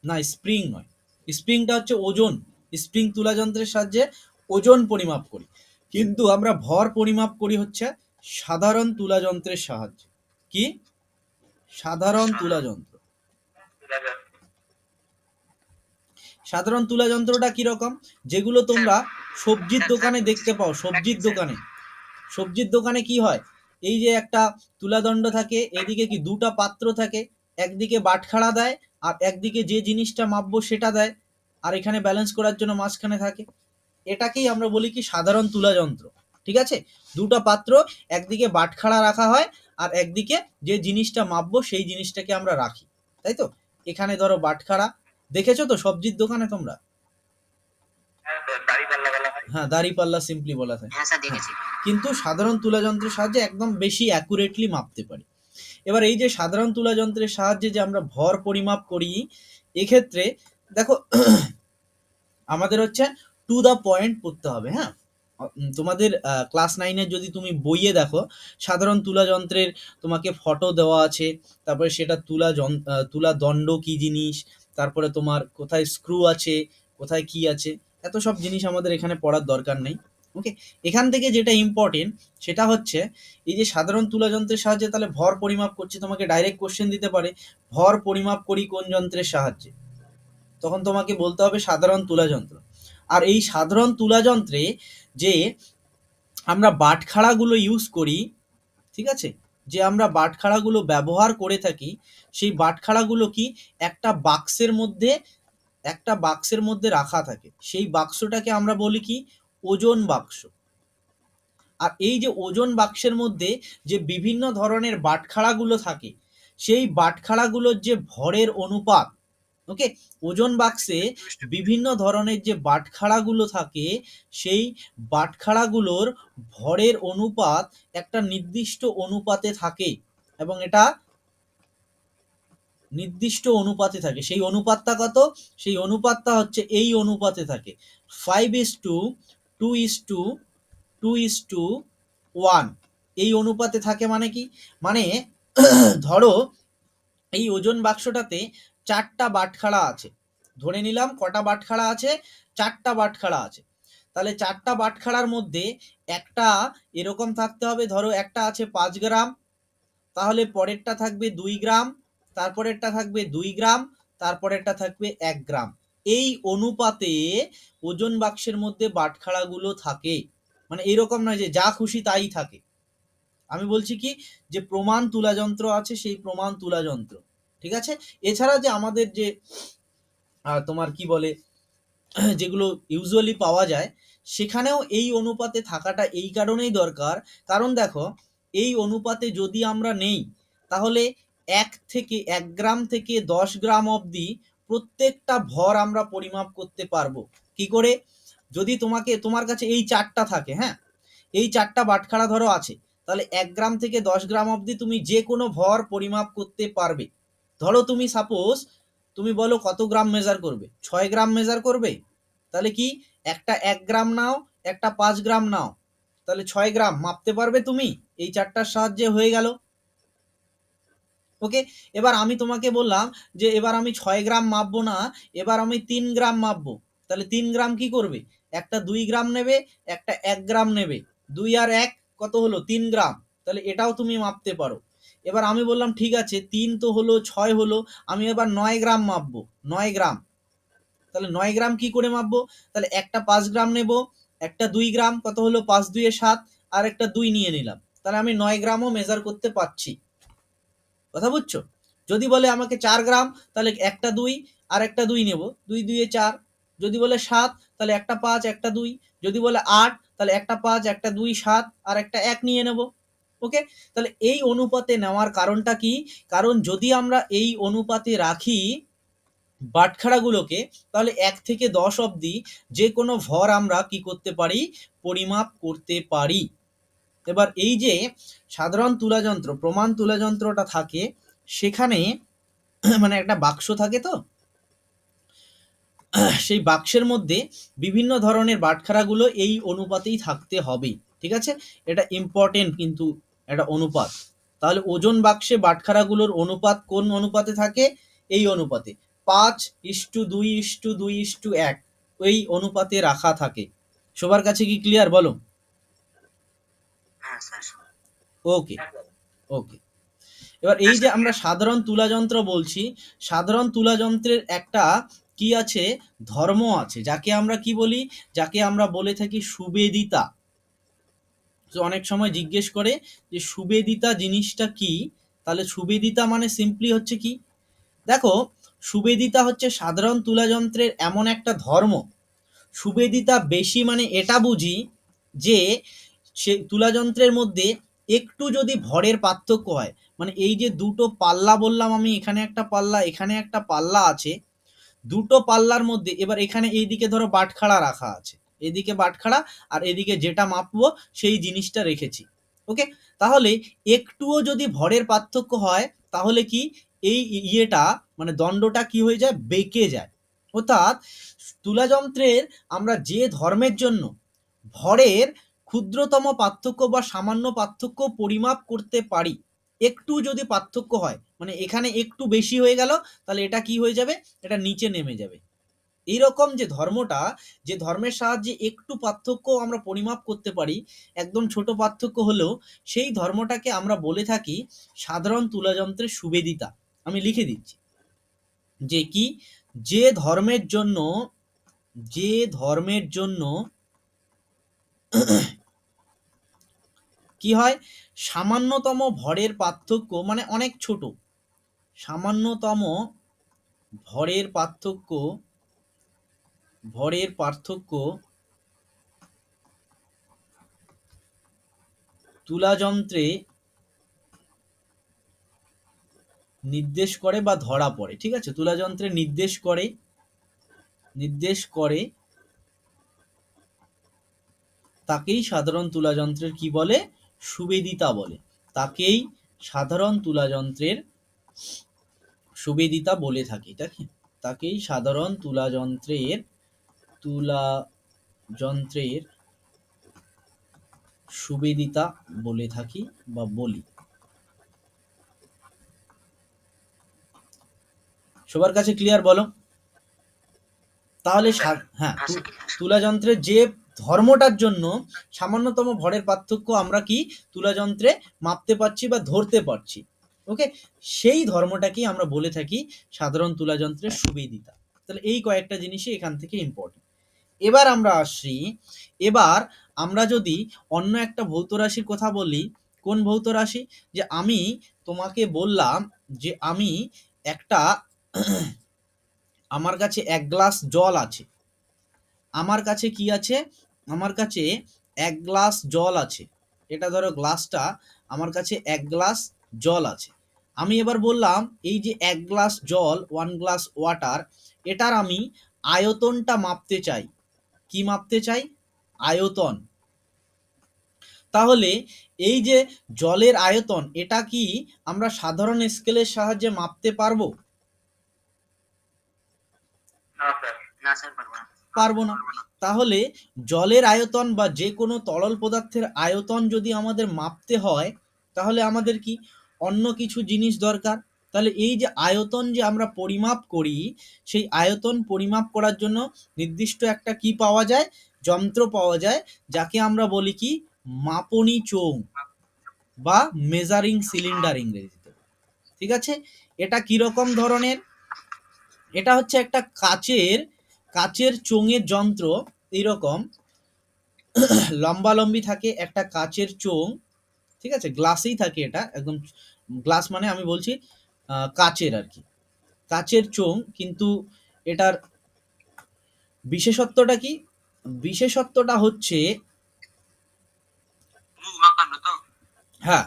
না, স্প্রিং নয়, স্প্রিংটা হচ্ছে ওজন। স্প্রিং তুলা যন্ত্রের সাহায্যে ওজন পরিমাপ করি, কিন্তু আমরা ভর পরিমাপ করি হচ্ছে সাধারণ তুলা যন্ত্রের সাহায্যে। কি? সাধারণ তুলা যন্ত্র। সাধারণ তুলা যন্ত্রটা কিরকম? যেগুলো তোমরা সবজির দোকানে দেখতে পাও। সবজির দোকানে কি হয়? এই যে একটা তুলাদণ্ড থাকে, এদিকে কি দুটা পাত্র থাকে, একদিকে বাটখারা দেয় আর একদিকে যে জিনিসটা মাপবো সেটা দেয়, আর এখানে ব্যালেন্স করার জন্য মাঝখানে থাকে। এটাকেই আমরা বলি কি? সাধারণ তুলা যন্ত্র, ঠিক আছে। দুটা পাত্র, একদিকে বাটখারা রাখা হয় আর একদিকে যে জিনিসটা মাপবো সেই জিনিসটাকে আমরা রাখি, তাই তো। এখানে ধরো বাটখারা, দেখেছো তো সবজির দোকানে তোমরা? হ্যাঁ, দাঁড়িপাল্লা সিম্পলি বলা থাকে। হ্যাঁ স্যার দেখেছি। কিন্তু সাধারণ তুলা যন্ত্রের সাহায্যে একদম বেশি অ্যাকুরেটলি মাপতে পারি। এবার এই যে সাধারণ তুলা যন্ত্রের সাহায্যে যে আমরা ভর পরিমাপ করি, এক্ষেত্রে দেখো আমাদের হচ্ছে টু দা পয়েন্ট করতে হবে। হ্যাঁ, তোমাদের ক্লাস 9-এর যদি তুমি বইয়ে দেখো, সাধারণ তুলা যন্ত্রের তোমাকে ফটো দেওয়া আছে, তারপরে সেটা তুলা দণ্ড কি জিনিস, তারপরে তোমার কোথায় স্ক্রু আছে, কোথায় কি আছে, এত সব জিনিস আমাদের এখানে পড়ার দরকার নেই। ওকে, এখান থেকে যেটা ইম্পর্টেন্ট সেটা হচ্ছে এই যে সাধারণ তুলা যন্ত্রের সাহায্যে তাহলে ভর পরিমাপ করছি, তোমাকে ডাইরেক্ট কোশ্চেন দিতে পারে, ভর পরিমাপ করি কোন যন্ত্রের সাহায্যে? তখন তোমাকে বলতে হবে সাধারণ তুলা যন্ত্র। আর এই সাধারণ তুলা যন্ত্রে যে আমরা বাটখারাগুলো ইউজ করি, ঠিক আছে, যে আমরা বাটখারাগুলো ব্যবহার করে থাকি, সেই বাটখারাগুলো কি একটা বাক্সের মধ্যে রাখা থাকে। সেই বাক্সটাকে আমরা বলি কি? ওজন বাক্স। আর এই যে ওজন বাক্সের মধ্যে যে বিভিন্ন ধরনের বাটখারাগুলো থাকে, সেই বাটখারাগুলোর যে ভরের অনুপাত, ওকে, ওজন বাক্সে বিভিন্ন ধরনের যে বাটখারাগুলো থাকে, সেই বাটখারাগুলোর ভরের অনুপাত একটা নির্দিষ্ট অনুপাতে থাকে, এবং এটা নির্দিষ্ট অনুপাতে থাকে। সেই অনুপাতটা কত? সেই অনুপাতটা হচ্ছে এই অনুপাতে থাকে, 5:2:2:1। এই অনুপাতে থাকে মানে কি? মানে ধরো এই ওজন বাক্সটাতে 4টা বাটখারা আছে, ধরে নিলাম কটা বাটখারা আছে? 4টা বাটখারা আছে। তাহলে 4টা বাটখারার মধ্যে একটা এরকম থাকতে হবে, ধরো একটা আছে 5 গ্রাম, তাহলে পরেরটা থাকবে 2 গ্রাম, তারপরেরটা থাকবে 2 গ্রাম, তারপরেরটা থাকবে 1 গ্রাম। এই অনুপাতে ওজন বাক্সের মধ্যে বাটখারাগুলো থাকে। মানে এরকম নয় যে যা খুশি তাই থাকে। আমি বলছি কি, যে প্রমাণ তুলা যন্ত্র আছে, সেই প্রমাণ তুলা যন্ত্র, ঠিক আছে। এছাড়া যে আমাদের যে তোমার কি বলে, যেগুলো ইউজুয়ালি পাওয়া যায়, সেখানেও এই অনুপাতে থাকাটা এই কারণেই দরকার, কারণ দেখো এই অনুপাতে যদি আমরা নেই, তাহলে 1 গ্রাম থেকে 10 গ্রাম অবধি প্রত্যেকটা ভর আমরা পরিমাপ করতে পারবো। কি করে? যদি তোমার কাছে এই 4টা থাকে, হ্যাঁ, এই 4টা বাটখারা ধরো আছে, তাহলে 1 গ্রাম থেকে 10 গ্রাম অবধি তুমি যে কোনো ভর পরিমাপ করতে পারবে। ধরো তুমি সাপোজ তুমি বলো কত গ্রাম মেজার করবে, 6 গ্রাম মেজার করবে, তাহলে কি একটা 1 গ্রাম নাও, একটা 5 গ্রাম নাও, তাহলে 6 গ্রাম মাপতে পারবে তুমি, এই 4টার সাহায্যে হয়ে গেল। ওকে, এবার আমি তোমাকে বললাম যে এবার আমি 6 গ্রাম মাপবো না, এবার আমি 3 গ্রাম মাপবো, তাহলে 3 গ্রাম কি করবে, একটা 2 গ্রাম নেবে, একটা 1 গ্রাম নেবে, 2 আর 1 কত হলো 3 গ্রাম, তাহলে এটাও তুমি মাপতে পারো। এবার আমি বললাম ঠিক আছে 3 তো হলো, 6 হলো, আমি এবার 9 গ্রাম মাপবো, 9 গ্রাম, তাহলে 9 গ্রাম কি করে মাপবো, তাহলে একটা 5 গ্রাম নেব, একটা 2 গ্রাম, কত হলো 5 2 7, আর একটা 2 নিয়ে নিলাম, তাহলে আমি 9 গ্রামও মেজার করতে পারছি। কথা বুঝছো? যদি বলে আমাকে 4 গ্রাম, তাহলে একটা 2 আর একটা 2 নেব, 2 2 4, যদি বলে 7 তাহলে একটা 5 একটা 2, যদি বলে 8 তাহলে একটা 5 একটা 2 7 আর একটা 1 নিয়ে নেব। ওকে, তাহলে এই অনুপাতে নেওয়ার কারণটা কি, কারণ যদি আমরা এই অনুপাতে রাখি বাটখারাগুলোকে, তাহলে 1 থেকে 10 অবধি যে কোনো ভর আমরা কি করতে পারি, পরিমাপ করতে পারি। এবার এই যে সাধারণ তুলাযন্ত্র, প্রমাণ তুলাযন্ত্রটা থাকে, সেখানে মানে একটা বাক্স থাকে, তো সেই বাক্সের মধ্যে বিভিন্ন ধরনের বাটখারাগুলো এই অনুপাতেই থাকতে হবে। ঠিক আছে, এটা ইম্পর্টেন্ট কিন্তু একটা অনুপাত। তাহলে ওজন বাক্সে বাটখারাগুলোর অনুপাত কোন অনুপাতে থাকে, এই অনুপাতে 5:2:2:1 ওই অনুপাতে রাখা থাকে। সবার কাছে কি ক্লিয়ার বলো? হ্যাঁ স্যার। ওকে ওকে, এবার এই যে আমরা সাধারণ তুলাযন্ত্র বলছি, সাধারণ তুলাযন্ত্রের একটা কি আছে, ধর্ম আছে, যাকে আমরা কি বলি, যাকে আমরা বলে থাকি সুবেদিতা। তো অনেক সময় জিজ্ঞেস করে যে সুবেদিতা জিনিসটা কি, তাহলে সুবেদিতা মানে সিম্পলি হচ্ছে কি, দেখো সুবেদিতা হচ্ছে সাধারণ তুলাযন্ত্রের এমন একটা ধর্ম। সুবেদিতা বেশি মানে এটা বুঝি যে সে তুলাযন্ত্রের মধ্যে একটু যদি ভরের পার্থক্য হয়, মানে এই যে দুটো পাল্লা বললাম আমি, এখানে একটা পাল্লা এখানে একটা পাল্লা আছে, দুটো পাল্লার মধ্যে এবার এখানে এইদিকে ধরো বাটখারা রাখা আছে, এদিকে বাটখারা আর এদিকে যেটা মাপবো সেই জিনিসটা রেখেছি। ওকে, তাহলে একটুও যদি ভরের পার্থক্য হয়, তাহলে কি এই ইয়েটা মানে দণ্ডটা কি হয়ে যায়, বেঁকে যায়। অর্থাৎ তুলাযন্ত্রের আমরা যে ধর্মের জন্য ভরের ক্ষুদ্রতম পার্থক্য বা সামান্য পার্থক্য পরিমাপ করতে পারি, একটু যদি পার্থক্য হয়, মানে এখানে একটু বেশি হয়ে গেল, তাহলে এটা কি হয়ে যাবে, এটা নিচে নেমে যাবে। এইরকম যে ধর্মটা, যে ধর্মের সাহায্যে একটু পার্থক্য আমরা পরিমাপ করতে পারি, একদম ছোট পার্থক্য হলেও, সেই ধর্মটাকে আমরা বলে থাকি সাধারণ তুলাযন্ত্রের সুবেদিতা। আমি লিখে দিচ্ছি যে কি, যে ধর্মের জন্য, যে ধর্মের জন্য কি হয়, সামান্যতম ভরের পার্থক্য মানে অনেক ছোট, সামান্যতম ভরের পার্থক্য, ভরের পার্থক্য তুলাযন্ত্রে নির্দেশ করে বা ধরা পড়ে। ঠিক আছে, তুলাযন্ত্রে নির্দেশ করে, নির্দেশ করে, তাকেই সাধারণ তুলাযন্ত্রের কি বলে, সুবেদিতা বলে। তাকেই সাধারণ তুলাযন্ত্রের সুবেদিতা বলে থাকি, দেখি, তাকেই সাধারণ তুলাযন্ত্রের সুবেদিতা বলে থাকি বা বলি। সবার কাছে ক্লিয়ার বলো? তাহলে হ্যাঁ, তুলাযন্ত্রের যে ধর্মটার জন্য সামান্যতম ভরের পার্থক্য আমরা কি তুলাযন্ত্রে মাপতে পারছি বা ধরতে পারছি, ওকে, সেই ধর্মটাকেই আমরা বলে থাকি সাধারণ তুলাযন্ত্রের সুবেদিতা। তাহলে এই কয়েকটা জিনিসই এখান থেকে ইম্পর্টেন্ট। এবার আমরা আসি, এবার আমরা যদি অন্য একটা ভৌত রাশির কথা বলি, কোন ভৌত রাশি, যে আমি তোমাকে বললাম যে আমি একটা আমার কাছে 1 গ্লাস জল আছে, আমার কাছে কি আছে, আমার কাছে 1 গ্লাস জল আছে, এটা ধরো গ্লাসটা, আমার কাছে 1 গ্লাস জল আছে। আমি এবার বললাম এই যে 1 গ্লাস জল, 1 গ্লাস ওয়াটার, এটার আমি আয়তনটা মাপতে চাই। কি মাপতে চাই, আয়তন। তাহলে এই যে জলের আয়তন, এটা কি আমরা সাধারণ স্কেলের সাহায্যে মাপতে পারবো? না স্যার, পারবো না। পারবো না। তাহলে জলের আয়তন বা যে কোনো তরল পদার্থের আয়তন যদি আমাদের মাপতে হয়, তাহলে আমাদের কি অন্য কিছু জিনিস দরকার। তাহলে এই যে আয়তন যে আমরা পরিমাপ করি, সেই আয়তন পরিমাপ করার জন্য নির্দিষ্ট একটা কি পাওয়া যায়, যন্ত্র পাওয়া যায়, যাকে আমরা বলি কি মাপনী চোঙ বা মেজারিং সিলিন্ডার ইংরেজিতে। ঠিক আছে, এটা কিরকম ধরনের? এটা হচ্ছে একটা কাচের চোঙের যন্ত্র, এইরকম লম্বালম্বি থাকে একটা কাচের চোঙ। ঠিক আছে, গ্লাসেই থাকে, এটা একদম গ্লাস মানে আমি বলছি কাচের আর কি, কাচের চোঙ। কিন্তু এটার বিশেষত্বটা কি? বিশেষত্বটা হচ্ছে, হ্যাঁ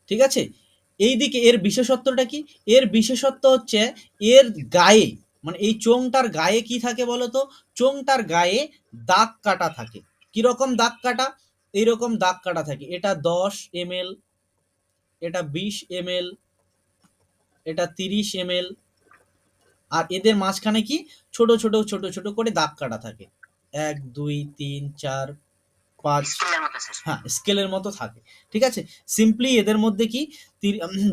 ঠিক আছে, এই দিকে এর বিশেষত্বটা কি? এর বিশেষত্ব হচ্ছে এর গায়ে, মানে এই চোঙটার গায়ে কি থাকে বলতো? চোঙটার গায়ে দাগ কাটা থাকে। কিরকম দাগ কাটা? এইরকম দাগ কাটা থাকে। এটা 10 ml, এটা 20 ml, এটা 30 ml, আর এদের মাঝখানে কি ছোট ছোট ছোট ছোট করে দাগ কাটা থাকে, 1 2 3 4 5। হ্যাঁ, স্কেলের মতো থাকে। ঠিক আছে, সিম্পলি এদের মধ্যে কি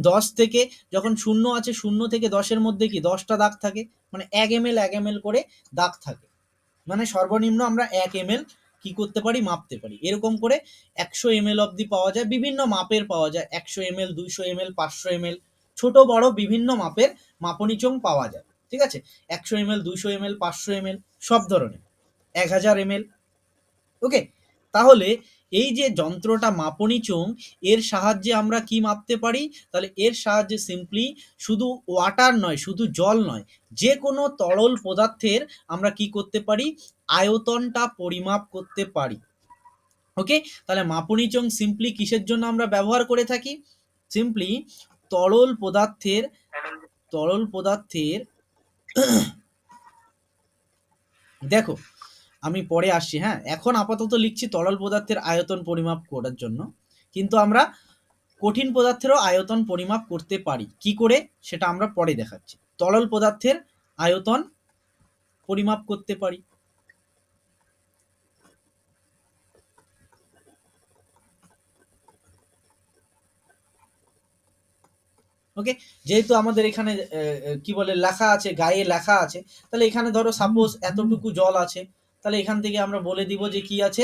10 থেকে, যখন 0 আছে, 0 থেকে 10-এর মধ্যে কি 10টা দাগ থাকে, মানে 1 ml 1 ml করে দাগ থাকে। মানে সর্বনিম্ন আমরা 1 ml কি করতে পারি, মাপতে পারি। এরকম করে 100 ml অবধি পাওয়া যায়, বিভিন্ন মাপের পাওয়া যায়, 100 ml 200 ml 500 ml, ছোট বড় বিভিন্ন মাপের মাপনী চোঙ পাওয়া যায়। ঠিক আছে, 100 ml 200 ml 500 ml সব ধরনের, 1000 ml। ওকে, তাহলে এই যে যন্ত্রটা মাপনী চোঙ, এর সাহায্যে আমরা কি মাপতে পারি? তাহলে এর সাহায্যে সিম্পলি শুধু ওয়াটার নয়, শুধু জল নয়, যে কোনো তরল পদার্থের আমরা কি করতে পারি, আয়তনটা পরিমাপ করতে পারি। ওকে, তাহলে মাপনী চোঙ সিম্পলি কিসের জন্য আমরা ব্যবহার করে থাকি? সিম্পলি তরল পদার্থের তরল পদার্থের দেখো, আমি পরে আসছি, হ্যাঁ, এখন আপাতত লিখছি তরল পদার্থের আয়তন পরিমাপ করার জন্য, কিন্তু আমরা কঠিন পদার্থেরও আয়তন পরিমাপ করতে পারি। কি করে সেটা আমরা পরে দেখাচ্ছি। তরল পদার্থের আয়তন পরিমাপ করতে পারি। ওকে, যেহেতু আমাদের এখানে কি বলে লেখা আছে, গায়ে লেখা আছে, তাহলে এখানে ধরো সাপোজ এতটুকু জল আছে, তাহলে এখান থেকে আমরা বলে দিব যে কি আছে,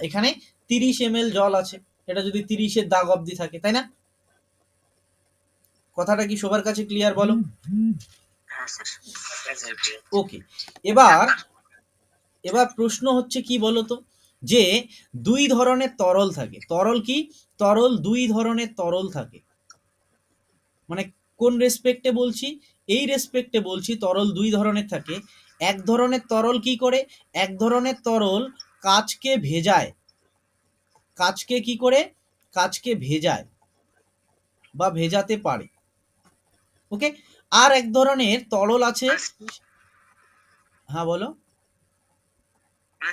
এখানে 30 ml জল আছে। এটা যদি 30-এর দাগ অবধি থাকে, তাই না? কথাটা কি সবার কাছে ক্লিয়ার বলো? ওকে, এবার এবার প্রশ্ন হচ্ছে কি বলতো, যে দুই ধরনের তরল থাকে। তরল কি? তরল দুই ধরনের তরল থাকে। মানে কোন রেসপেক্টে বলছি? এই রেসপেক্টে বলছি তরল দুই ধরনের থাকে। এক ধরনের তরল কি করে? এক ধরনের তরল কাচকে ভেজায়। কাচকে কি করে? কাচকে ভেজায় বা ভেজাতে পারে। ওকে, আর এক ধরনের তরল আছে, হ্যাঁ বলো।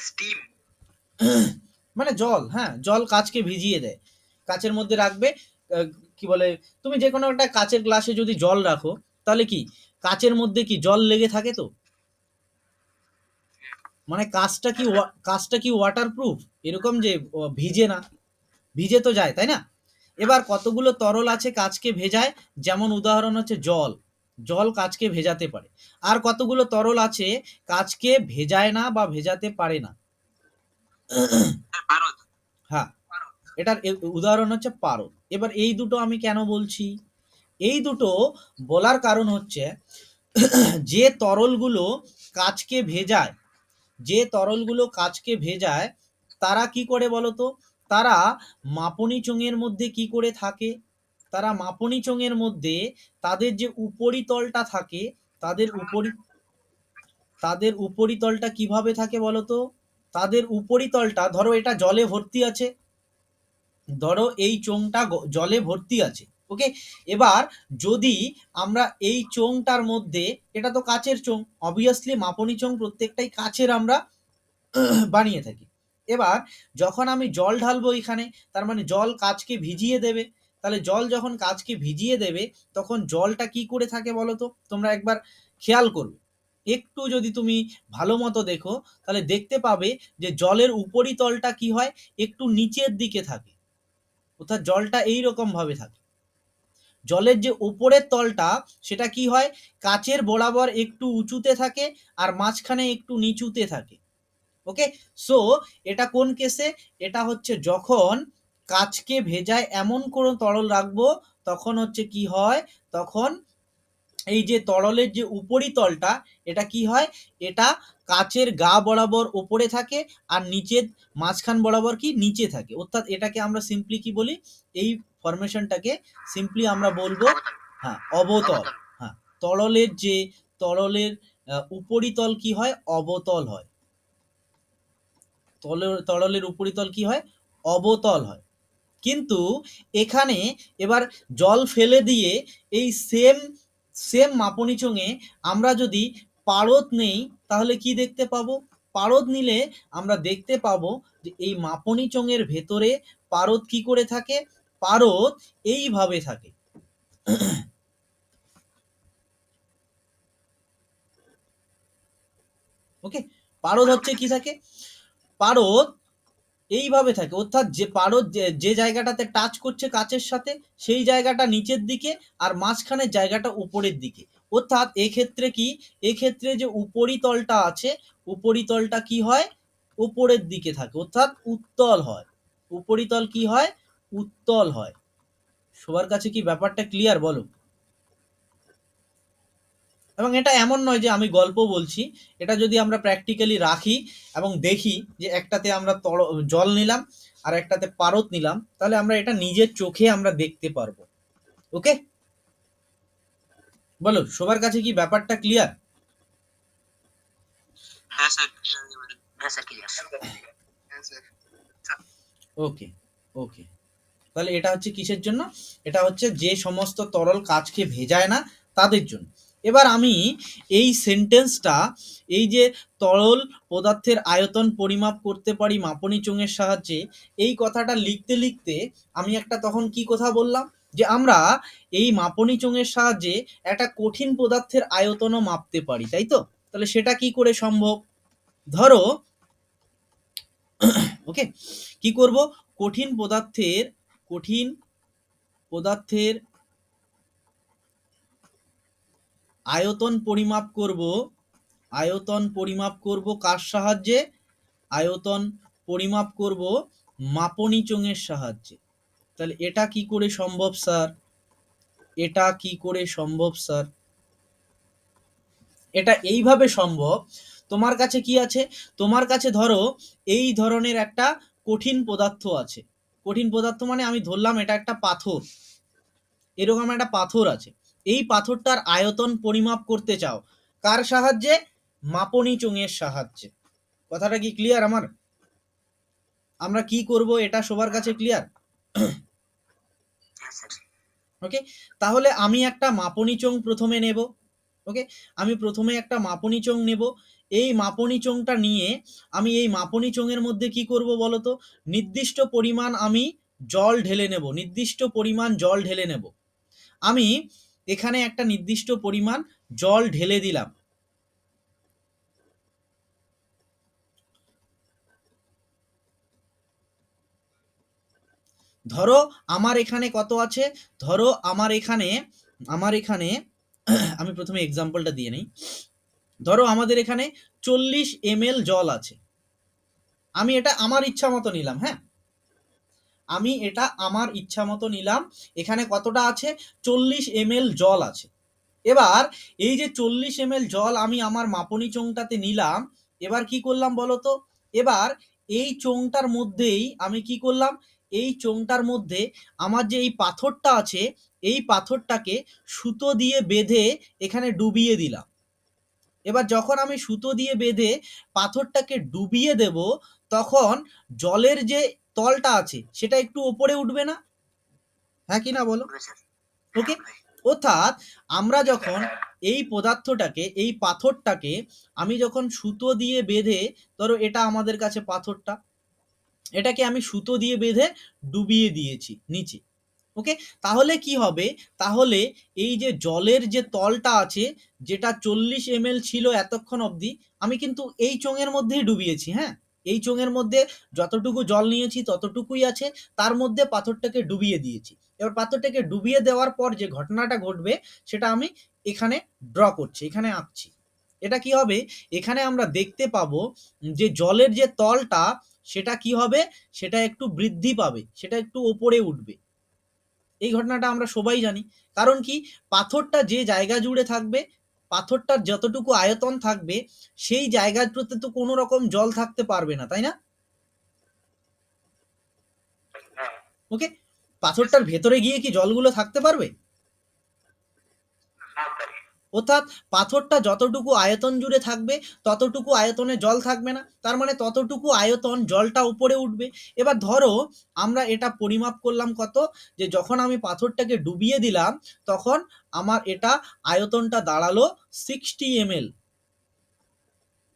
স্টিম, মানে জল, হ্যাঁ, জল কাচকে ভিজিয়ে দেয়, কাচের মধ্যে রাখবে। আহ, কি বলে, তুমি যে কোনো একটা কাচের গ্লাসে যদি জল রাখো, তাহলে কি কাচের মধ্যে কি জল লেগে থাকে তো, মানে কাচটা কি ওয়াটার প্রুফ এরকম যে ভিজে না? ভিজে তো যায়, তাই না? এবার কতগুলো তরল আছে কাচকে ভেজায়, যেমন উদাহরণ হচ্ছে জল। জল কাচকে ভেজাতে পারে। আর কতগুলো তরল আছে কাচকে ভেজায় না বা ভেজাতে পারে না। হ্যাঁ, এটার উদাহরণ হচ্ছে পারদ। এবার এই দুটো আমি কেন বলছি? এই দুটো বলার কারণ হচ্ছে, যে তরলগুলো কাচকে ভেজায়, যে তরলগুলো কাচকে ভেজায়, তারা কি করে বলতো? তারা মাপনী চোঙের মধ্যে কি করে থাকে? তারা মাপনী চোঙের মধ্যে তাদের যে উপরিতলটা থাকে, তাদের উপরিতলটা কিভাবে থাকে বলতো? তাদের উপরিতলটা, ধরো এটা জলে ভর্তি আছে, ধরো এই চোঙটা জলে ভর্তি আছে। ওকে, এবার যদি আমরা এই চোঙটার মধ্যে, এটা তো কাচের চোঙ, অবভিয়াসলি মাপনী চোঙ প্রত্যেকটাই কাচের আমরা বানিয়ে থাকি। এবার যখন আমি জল ঢালবো এখানে, তার মানে জল কাচকে ভিজিয়ে দেবে। তাহলে জল যখন কাচকে ভিজিয়ে দেবে তখন জলটা কি করে থাকে বলো তো, তোমরা একবার খেয়াল করবে। একটু যদি তুমি ভালো মতো দেখো তাহলে দেখতে পাবে যে জলের উপরিতলটা কি হয়, একটু নিচের দিকে থাকে, অর্থাৎ জলটা এইরকম ভাবে থাকে। জলের যে উপরের তলটা সেটা কি হয়, কাচের বরাবর একটু উঁচুতে থাকে আর মাঝখানে একটু নিচুতে থাকে। ওকে, সো এটা কোন কেসে, এটা হচ্ছে যখন কাচকে ভেজায় এমন কোনো তরল রাখবো তখন হচ্ছে কি হয়, তখন এই যে তরলের যে উপরিতলটা এটা কি হয়, এটা কাচের গা বরাবর ওপরে থাকে আর নিচের মাঝখান বরাবর কি নিচে থাকে। অর্থাৎ এটাকে আমরা সিম্পলি কি বলি, এই ফরমেশনটাকে সিম্পলি আমরা বলবো হ্যাঁ অবতল। হ্যাঁ, তরলের যে তরলের উপরিতল কি হয়, অবতল হয়। তরলের উপরিতল কি হয়, অবতল হয়। কিন্তু এখানে এবার জল ফেলে দিয়ে এই সেম সেম মাপনী চোঙে আমরা যদি পারদ নেই তাহলে কি দেখতে পাবো, পারদ নিলে আমরা দেখতে পাবো যে এই মাপনী চোঙের ভেতরে পারদ কি করে থাকে, পারদ এইভাবে থাকে। ওকে, পারদ হচ্ছে কি থাকে, পারদ এইভাবে থাকে, অর্থাৎ যে পারদ যে জায়গাটাতে টাচ করছে কাচের সাথে সেই জায়গাটা নিচের দিকে আর মাঝখানের জায়গাটা উপরের দিকে। অর্থাৎ এক্ষেত্রে কি, এক্ষেত্রে যে উপরিতলটা আছে উপরিতলটা কি হয়, উপরের দিকে থাকে, অর্থাৎ উত্তল হয়। উপরিতল কি হয়, উত্তল হয়। সবার কাছে কি ব্যাপারটা ক্লিয়ার বলো? এবং এটা এমন নয় যে আমি গল্প বলছি, এটা যদি আমরা প্র্যাকটিক্যালি রাখি এবং দেখি যে একটাতে আমরা জল নিলাম আর একটাতে পারদ নিলাম, তাহলে আমরা এটা নিজের চোখে আমরা দেখতে পারবো। ওকে, বলো সবার কাছে কি ব্যাপারটা ক্লিয়ার? হ্যাঁ স্যার, হ্যাঁ স্যার ক্লিয়ার। ওকে, ওকে, তাহলে এটা হচ্ছে কিসের জন্য, এটা হচ্ছে যে সমস্ত তরল কাচকে ভেজায় না তাদের জন্য। এবার আমি এই সেন্টেন্সটা, এই যে তরল পদার্থের আয়তন পরিমাপ করতে পারি মাপনী চোঙের সাহায্যে, এই কথাটা লিখতে লিখতে আমি একটা তখন কি কথা বললাম, যে আমরা এই মাপনী চোঙের সাহায্যে একটা কঠিন পদার্থের আয়তনও মাপতে পারি, তাই তো? তাহলে সেটা কি করে সম্ভব, ধরো ওকে, কি করব, কঠিন পদার্থের কঠিন পদার্থের আয়তন পরিমাপ করব, আয়তন পরিমাপ করব কার সাহায্যে, আয়তন পরিমাপ করব মাপনী চোঙের সাহায্যে। তাহলে এটা কি করে সম্ভব স্যার, এটা কি করে সম্ভব স্যার? এটা এইভাবে সম্ভব, তোমার কাছে কি আছে, তোমার কাছে ধরো এই ধরনের একটা কঠিন পদার্থ আছে। কঠিন পদার্থ মানে আমি ধরলাম এটা একটা পাথর, এরকম একটা পাথর আছে। এই পাথরটার আয়তন পরিমাপ করতে চাও কার সাহায্যে, মাপনী চোঙের সাহায্যে। কথাটা কি ক্লিয়ার আমার? আমরা কি করব এটা সবার কাছে ক্লিয়ার? ওকে, তাহলে আমি একটা মাপনী চোঙ প্রথমে নেব। ওকে, আমি প্রথমে একটা মাপনী চোঙ নেব। এই মাপনী চোঙটা নিয়ে আমি এই মাপনী চোঙের মধ্যে কি করব বলতো, নির্দিষ্ট পরিমাণ আমি জল ঢেলে নেব, নির্দিষ্ট পরিমাণ জল ঢেলে নেব। আমি এখানে একটা নির্দিষ্ট পরিমাণ জল ঢেলে দিলাম। ধরো আমার এখানে কত আছে, ধরো আমার এখানে আমি প্রথমে এক্সাম্পলটা দিয়ে নেই। ধরো আমাদের এখানে 40 ml জল আছে, আমি এটা আমার ইচ্ছা মতো নিলাম। হ্যাঁ, আমি এটা আমার ইচ্ছা মতো নিলাম। এখানে কতটা আছে, 40 ml জল আছে। এবার এই যে 40 ml জল আমি আমার মাপনী চোঙটাতে নিলাম, এবার কি করলাম বলতো, এবার এই চোঙটার মধ্যেই আমি কি করলাম, এই চোঙটার মধ্যে আমার যে এই পাথরটা আছে এই পাথরটাকে সুতো দিয়ে বেঁধে এখানে ডুবিয়ে দিলাম। এবার যখন আমি সুতো দিয়ে বেঁধে পাথরটাকে ডুবিয়ে দেব তখন জলের যে তলটা আছে সেটা একটু ওপরে উঠবে না, হ্যাঁ কি না বলো? ওকে, অর্থাৎ আমরা যখন এই পদার্থটাকে এই পাথরটাকে আমি যখন সুতো দিয়ে বেঁধে, ধরো এটা আমাদের কাছে পাথরটা, এটাকে আমি সুতো দিয়ে বেঁধে ডুবিয়ে দিয়েছি নিচে। ওকে, তাহলে কি হবে, তাহলে এই যে জলের যে তলটা আছে, যেটা 40 ml ছিল এতক্ষণ অবধি, আমি কিন্তু এই চোঙের মধ্যেই ডুবিয়েছি। হ্যাঁ, এই চোঙের মধ্যে যতটুকু জল নিয়েছি ততটুকুই আছে, তার মধ্যে পাথরটাকে ডুবিয়ে দিয়েছি। এবার পাথরটাকে ডুবিয়ে দেওয়ার পর যে ঘটনাটা ঘটবে সেটা আমি এখানে ড্র করছি, এখানে আঁকছি। এটা কি হবে, এখানে আমরা দেখতে পাবো যে জলের যে তলটা সেটা কি হবে, সেটা একটু বৃদ্ধি পাবে, সেটা একটু ওপরে উঠবে। এই ঘটনাটা আমরা সবাই জানি। কারণ কি, পাথরটা যে জায়গা জুড়ে থাকবে, পাথরটার যতটুকু আয়তন থাকবে, সেই জায়গাটাতে তো কোনো রকম জল থাকতে পারবে না, তাই না? ওকে, পাথরটার ভেতরে গিয়ে কি জলগুলো থাকতে পারবে? অর্থাৎ পাথরটা যতটুকু আয়তন জুড়ে থাকবে ততটুকু আয়তনে জল থাকবে না, তার মানে ততটুকু আয়তন জলটা উপরে উঠবে। এবার ধরো আমরা এটা পরিমাপ করলাম কত, যে যখন আমি পাথরটাকে ডুবিয়ে দিলাম তখন আমার এটা আয়তনটা দাঁড়ালো 60 ml।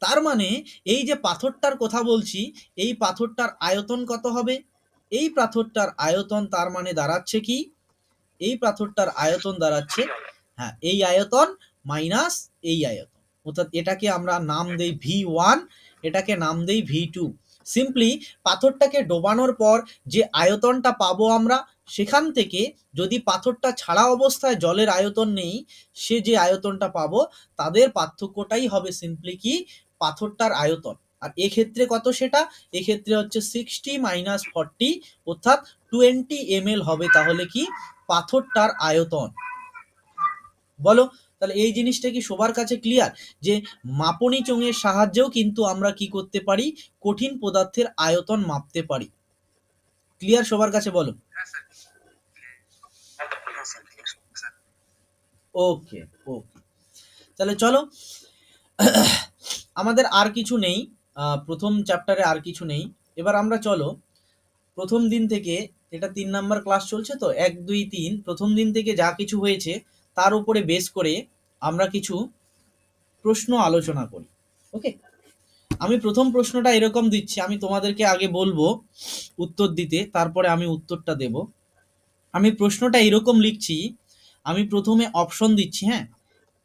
তার মানে এই যে পাথরটার কথা বলছি, এই পাথরটার আয়তন কত হবে, এই পাথরটার আয়তন তার মানে দাঁড়াচ্ছে কি, এই পাথরটার আয়তন দাঁড়াচ্ছে, হ্যাঁ, এই আয়তন মাইনাস এই আয়তন। অর্থাৎ এটাকে আমরা নাম দেই V1, এটাকে নাম দেই V2। সিম্পলি পাথরটাকে ডোবানোর পর যে আয়তনটা পাবো আমরা, সেখান থেকে যদি পাথরটা ছাড়া অবস্থায় জলের আয়তন নেই, সে যে আয়তনটা পাবো, তাদের পার্থক্যটাই হবে সিম্পলি কি, পাথরটার আয়তন। আর এক্ষেত্রে কত সেটা, এক্ষেত্রে হচ্ছে 60 মাইনাস 40, অর্থাৎ 20 ml হবে তাহলে কি পাথরটার আয়তন। বলো, তাহলে এই জিনিসটা কি সবার কাছে ক্লিয়ার, যে মাপনী চোঙের সাহায্যেও কিন্তু আমরা কি করতে পারি, কঠিন পদার্থের আয়তন মাপতে পারি। ক্লিয়ার সবার কাছে, বলো। ওকে ওকে, তাহলে চলো, আমাদের আর কিছু নেই, প্রথম চ্যাপ্টারে আর কিছু নেই। এবার আমরা চলো প্রথম দিন থেকে, এটা 3 নাম্বার ক্লাস চলছে তো, 1 2 3, প্রথম দিন থেকে যা কিছু হয়েছে তার উপরে বেস করে আমরা কিছু প্রশ্ন আলোচনা করি। ওকে, আমি প্রথম প্রশ্নটা এরকম দিচ্ছি, আমি তোমাদেরকে আগে বলবো উত্তর দিতে, তারপরে আমি উত্তরটা দেব। আমি প্রশ্নটা এরকম লিখছি, আমি প্রথমে অপশন দিচ্ছি। হ্যাঁ,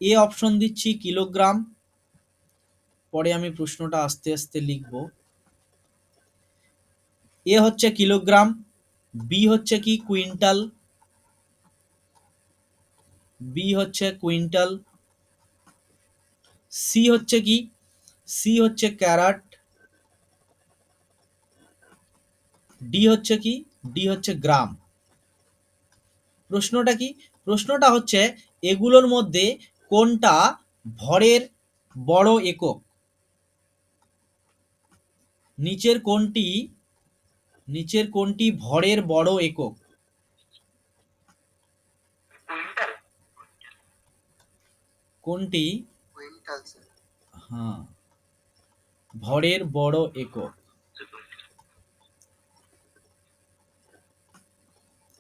এ অপশন দিচ্ছি কিলোগ্রাম, পরে আমি প্রশ্নটা আস্তে আস্তে লিখব। এ হচ্ছে কিলোগ্রাম, বি হচ্ছে কি কুইন্টাল, বি হচ্ছে কুইন্টাল, সি হচ্ছে কি, সি হচ্ছে ক্যারাট, ডি হচ্ছে কি, ডি হচ্ছে গ্রাম। প্রশ্নটা কি, প্রশ্নটা হচ্ছে এগুলোর মধ্যে কোনটা ভরের বড় একক, নিচের কোনটি, নিচের কোনটি ভরের বড় একক, কোনটি, হ্যাঁ, ভরের বড় একক।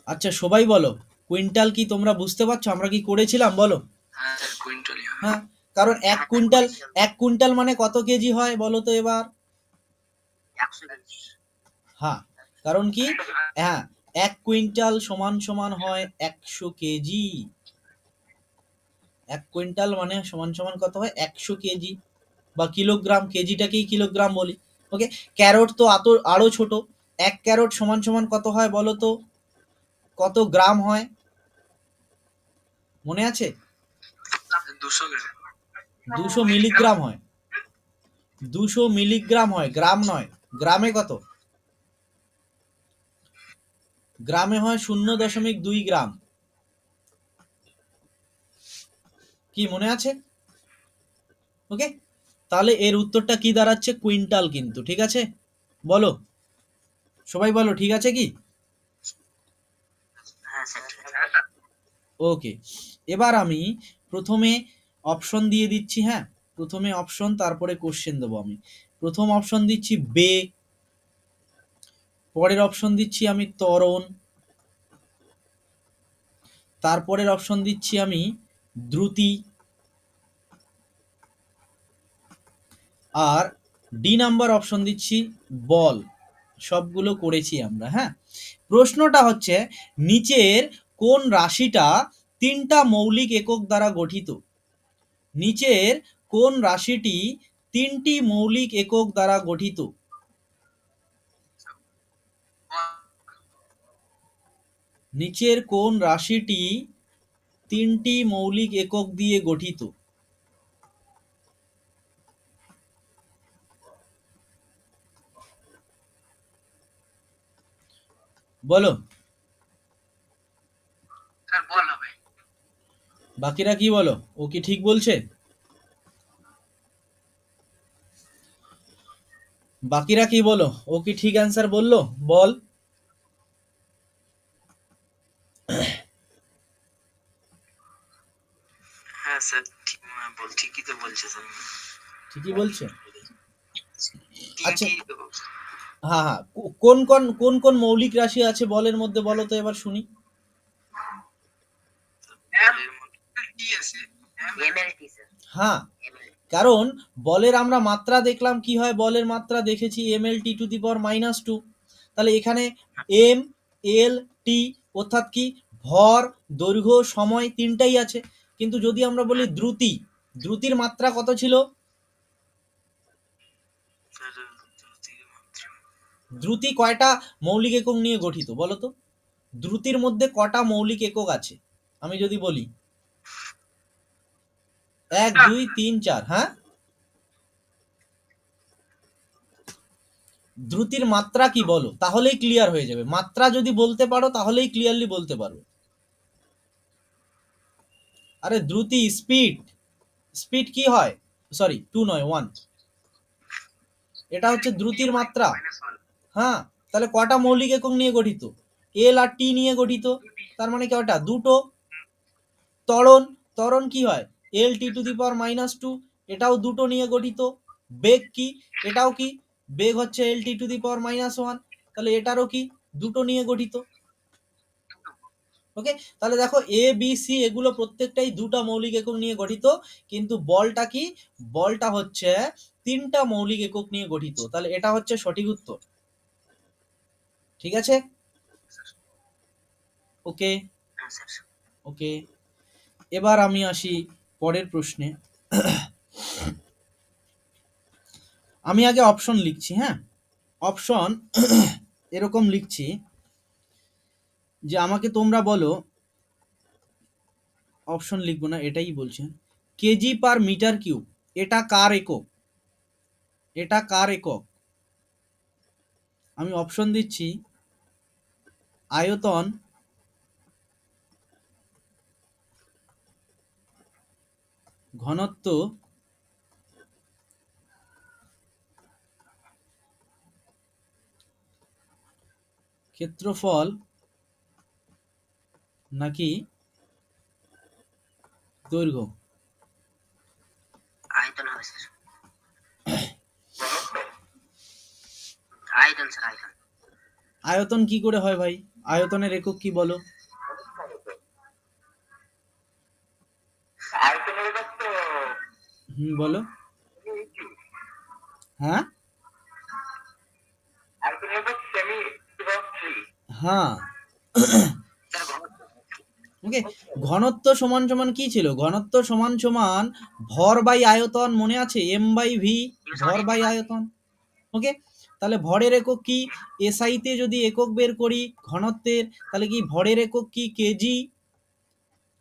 আচ্ছা সবাই বলো, কুইন্টাল কি তোমরা বুঝতে পারছো আমরা কি করেছিলাম, বলো। হ্যাঁ, কারণ 1 কুইন্টাল, 1 কুইন্টাল মানে কত কেজি হয় বলো তো এবার। হ্যাঁ, কারণ কি, হ্যাঁ, 1 কুইন্টাল সমান সমান হয় 100 কেজি। 1 কুইন্টাল মানে সমান সমান কত হয়, 100 কেজি বা কিলোগ্রাম, কেজিটাকেই কিলোগ্রাম বলি। ওকে, ক্যারট তো আরো ছোট, 1 ক্যারট সমান সমান কত হয় বলো তো, কত গ্রাম হয়, মনে আছে? 200 মিলিগ্রাম হয়, 200 মিলিগ্রাম হয়, গ্রাম নয়। গ্রামে কত, গ্রামে হয় 0.2 গ্রাম। কি মনে আছে? ওকে, তাহলে এর উত্তরটা কি দাঁড়াচ্ছে, কুইন্টাল কিন্তু, ঠিক আছে? বলো, সবাই বলো, ঠিক আছে কি? ওকে, এবার আমি প্রথমে অপশন দিয়ে দিচ্ছি। হ্যাঁ, প্রথমে অপশন, তারপরে কোশ্চেন দেবো আমি। প্রথম অপশন দিচ্ছি বেগ, পরের অপশন দিচ্ছি আমি ত্বরণ, তারপরের অপশন দিচ্ছি আমি দ্রুতি, আর ডি নাম্বার অপশন দিচ্ছি বল। সবগুলো করেছি আমরা। হ্যাঁ, প্রশ্নটা হচ্ছে নিচের কোন রাশিটা তিনটা মৌলিক একক দ্বারা গঠিত? নিচের কোন রাশিটি তিনটি মৌলিক একক দ্বারা গঠিত? নিচের কোন রাশিটি তিনটি মৌলিক একক দিয়ে গঠিত? বলো। স্যার বল হবে। বাকিরা কি বলো? ও কি ঠিক বলছে? বাকিরা কি বলো? ও কি ঠিক অ্যান্সার বললো? বল। হ্যাঁ স্যার ঠিকই তো বলছে স্যার। ঠিকই বলছে। আচ্ছা, তিনটি হ্যাঁ হ্যাঁ, কোন কোন কোন কোন মৌলিক রাশি আছে বলের মধ্যে বলো তো এবার শুনি। বলের মধ্যে কি আছে? MLT sir. হ্যাঁ, কারণ বলের আমরা মাত্রা দেখলাম, কি হয় বলের মাত্রা দেখেছি ml (t⁻²), তাহলে এখানে এম এল টি অর্থাৎ কি ভর, দৈর্ঘ্য, সময় তিনটাই আছে। কিন্তু যদি আমরা বলি দ্রুতি, দ্রুতির মাত্রা কত ছিল? স্যার দ্রুতির মাত্রা দ্রুতি কয়টা মৌলিক একক নিয়ে গঠিত বলো তো? দ্রুতির মধ্যে কটা মৌলিক একক আছে আমি যদি বলি? 1 2 3 4। হ্যাঁ, দ্রুতির মাত্রা কি বলো, তাহলেই ক্লিয়ার হয়ে যাবে। মাত্রা যদি বলতে পারো তাহলেই ক্লিয়ারলি বলতে পারবে। আরে দ্রুতি, স্পিড, স্পিড কি হয়? সরি 2 নয় 1, এটা হচ্ছে দ্রুতির মাত্রা। হ্যাঁ, তাহলে কটা মৌলিক একক নিয়ে গঠিত? এল আর টি নিয়ে গঠিত, তার মানে কয়টা? দুটো। ত্বরণ, ত্বরণ কি হয়? L(t⁻²), এটাও দুটো নিয়ে গঠিত। বেগ কি? এটাও কি? বেগ হচ্ছে L(t⁻1), তাহলে এটারও কি? দুটো নিয়ে গঠিত। ওকে, তাহলে দেখো এ বি সি এগুলো প্রত্যেকটাই দুটা মৌলিক একক নিয়ে গঠিত, কিন্তু বলটা কি? বলটা হচ্ছে তিনটা মৌলিক একক নিয়ে গঠিত। তাহলে এটা হচ্ছে সঠিক উত্তর। ঠিক আছে, ওকে ওকে। এবার আমি আসি পরের প্রশ্নে। আমি আগে অপশন লিখছি। হ্যাঁ, অপশন এরকম লিখছি যে আমাকে তোমরা বলো, অপশন লিখবো না, এটাই বলছে কেজি পার মিটার কিউব, এটা কার একক? এটা কার একক? আমি অপশন দিচ্ছি আয়তন, ঘনত্ব, ক্ষেত্রফল, নাকি দৈর্ঘ্য? আয়তন হবে স্যার। আয়তন স্যার, আয়তন। আয়তন কি করে হয় ভাই? আয়তনের একক কি বলো? আয়তনের একক তো বলো। হ্যাঁ আয়তনের একক সেমি হ্যাঁ, স্যার ঘনত্ব। ওকে। ঘনত্ব সমান সমান কি ছিল? ঘনত্ব সমান সমান ভর বাই আয়তন, মনে আছে? এম বাই ভি, ভর বাই আয়তন। ওকে, তাহলে ভরের একক কি? এসআইতে যদি একক বের করি ঘনত্বের, তাহলে কি ভরের একক কি? কেজি।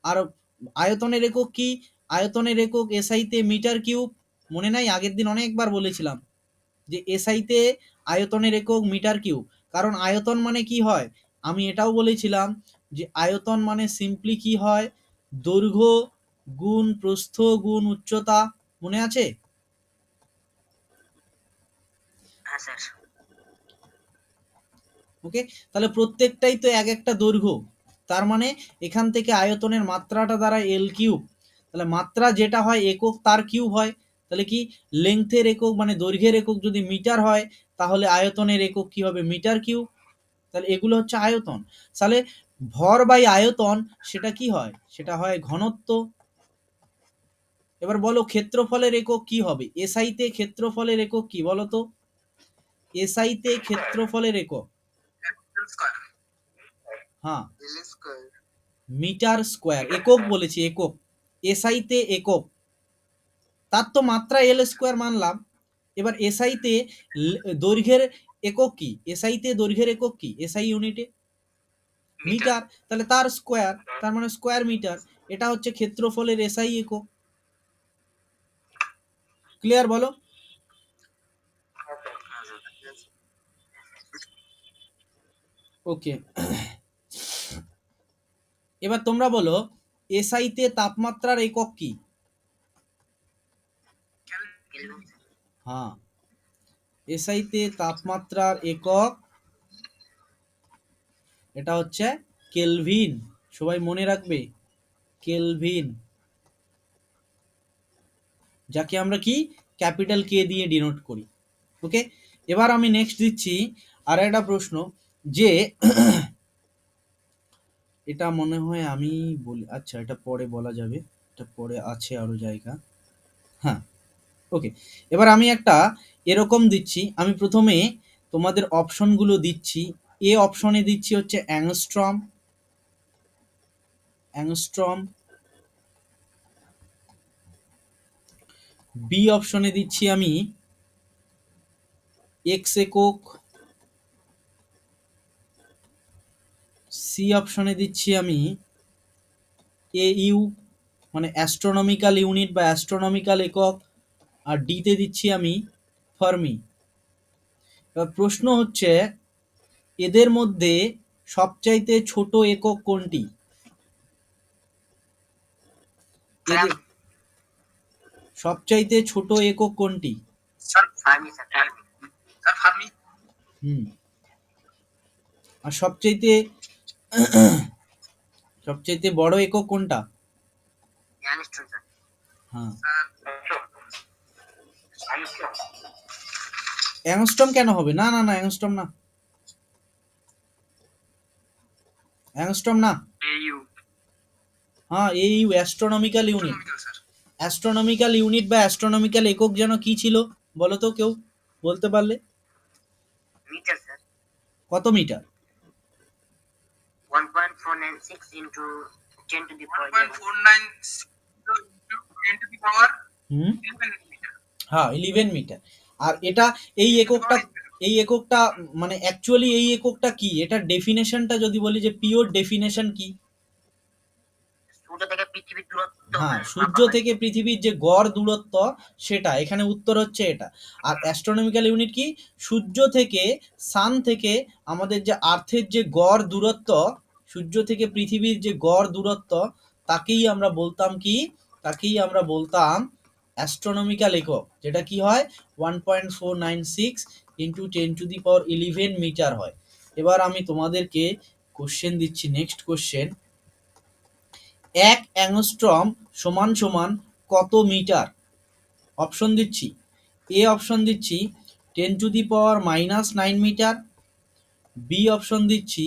আর আয়তনের একক কি? আয়তনের একক এসআইতে মিটার কিউব। মনে নাই? আগের দিন অনেকবার বলেছিলাম যে এসআইতে আয়তনের একক মিটার কিউব। কারণ আয়তন মানে কি হয়? আমি এটাও বলেছিলাম যে আয়তন মানে সিম্পলি কি হয়? দৈর্ঘ্য গুণ প্রস্থ গুণ উচ্চতা, মনে আছে? হ্যাঁ স্যার। ওকে, তাহলে প্রত্যেকটাই তো এক একটা দৈর্ঘ্য, তার মানে এখান থেকে আয়তনের মাত্রাটা দ্বারা এল কিউব। তাহলে মাত্রা যেটা হয় একক তার কিউব হয়। তাহলে কি লেংথের একক মানে দৈর্ঘ্যের একক যদি মিটার হয়, তাহলে আয়তনের একক কি হবে? Metre cube. তাহলে এগুলো হচ্ছে আয়তন। তাহলে ভর বাই আয়তন সেটা কি হয়? সেটা হয় ঘনত্ব। এবার বলো ক্ষেত্রফলের একক কি হবে? এসআইতে ক্ষেত্রফলের একক কি বলো তো? এসআই তে ক্ষেত্রফলের একক। হ্যাঁ, মিটার স্কোয়ার, একক বলেছি, একক। এসআই তে একক, তার তো মাত্রা এল স্কোয়ার মানলাম। এবার এসআই তে দৈর্ঘ্যের একক কি? এসআই তে দৈর্ঘ্যের একক কি? এসআই ইউনিটে মিটার, তাহলে তার স্কোয়ার, তার মানে স্কোয়ার মিটার। এটা হচ্ছে ক্ষেত্রফলের এসআই একক। ক্লিয়ার বলো? ওকে, এবার তোমরা বলো এসআই তে তাপমাত্রার একক কি? হ্যাঁ, এসআই তে তাপমাত্রার একক এটা হচ্ছে কেলভিন। সবাই মনে রাখবে, কেলভিন, যাকে আমরা কি ক্যাপিটাল কে দিয়ে ডিনোট করি। ওকে, এবার আমি নেক্সট দিচ্ছি আর একটা প্রশ্ন, যে এটা মনে হয় আমি বলি, আচ্ছা এটা পরে বলা যাবে, এটা পরে আছে আরো জায়গা। হ্যাঁ, ওকে, এবার আমি একটা এরকম দিচ্ছি, আমি প্রথমে তোমাদের অপশনগুলো দিচ্ছি। এ অপশনে দিচ্ছি হচ্ছে অ্যাংস্ট্রম, অ্যাংস্ট্রম। বি অপশনে দিচ্ছি আমি এক্স একক। সি অপশনে দিচ্ছি আমি ইউ মানে অ্যাস্ট্রোনমিক্যাল ইউনিট বা অ্যাস্ট্রোনমিক্যাল একক। আর ডিতে দিচ্ছি আমি ফার্মি। এবার প্রশ্ন হচ্ছে এদের মধ্যে সবচাইতে ছোট একক কোনটি? এদের সবচাইতে ছোট একক কোনটি? হুম, আর সবচাইতে সবচাইতে বড় একক কোনটা? হ্যাঁ, অ্যাংস্ট্রম কেন হবে? না না না, অ্যাংস্ট্রম না, অ্যাংস্ট্রম না। হ্যাঁ, AU astronomical unit. Astronomical unit বা অ্যাস্ট্রোনমিক্যাল একক যেন কি ছিল বলো তো, কেউ বলতে পারলে? Metre sir. কত metre? 1.496 into 10 to the power 10 to the power 11 metre. হ্যাঁ, 11 মিটার। আর এটা এই এককটা, এই এককটা মানে অ্যাকচুয়ালি এই এককটা কি? এটা ডেফিনেশনটা যদি বলি যে পিওর ডেফিনেশন কি? সূর্য থেকে পৃথিবীর দূরত্ব। হ্যাঁ, সূর্য থেকে পৃথিবীর যে গড় দূরত্ব সেটা, এখানে উত্তর হচ্ছে এটা। আর অ্যাস্ট্রোনমিক্যাল ইউনিট কি? সূর্য থেকে, সান থেকে আমাদের যে আর্থের যে গড় দূরত্ব, সূর্য থেকে পৃথিবীর যে গড় দূরত্ব, তাকেই আমরা বলতাম কি? তাকেই আমরা বলতাম অ্যাস্ট্রোনমিক্যাল একক, যেটা কি হয় 1.496 ইন্টু 10⁻11 মিটার হয়। এবার আমি তোমাদেরকে কোশ্চেন দিচ্ছি, নেক্সট কোশ্চেন। এক অ্যাংস্ট্রম সমান সমান কত মিটার? অপশন দিচ্ছি, এ অপশন দিচ্ছি 10⁻⁻9 মিটার। বি অপশন দিচ্ছি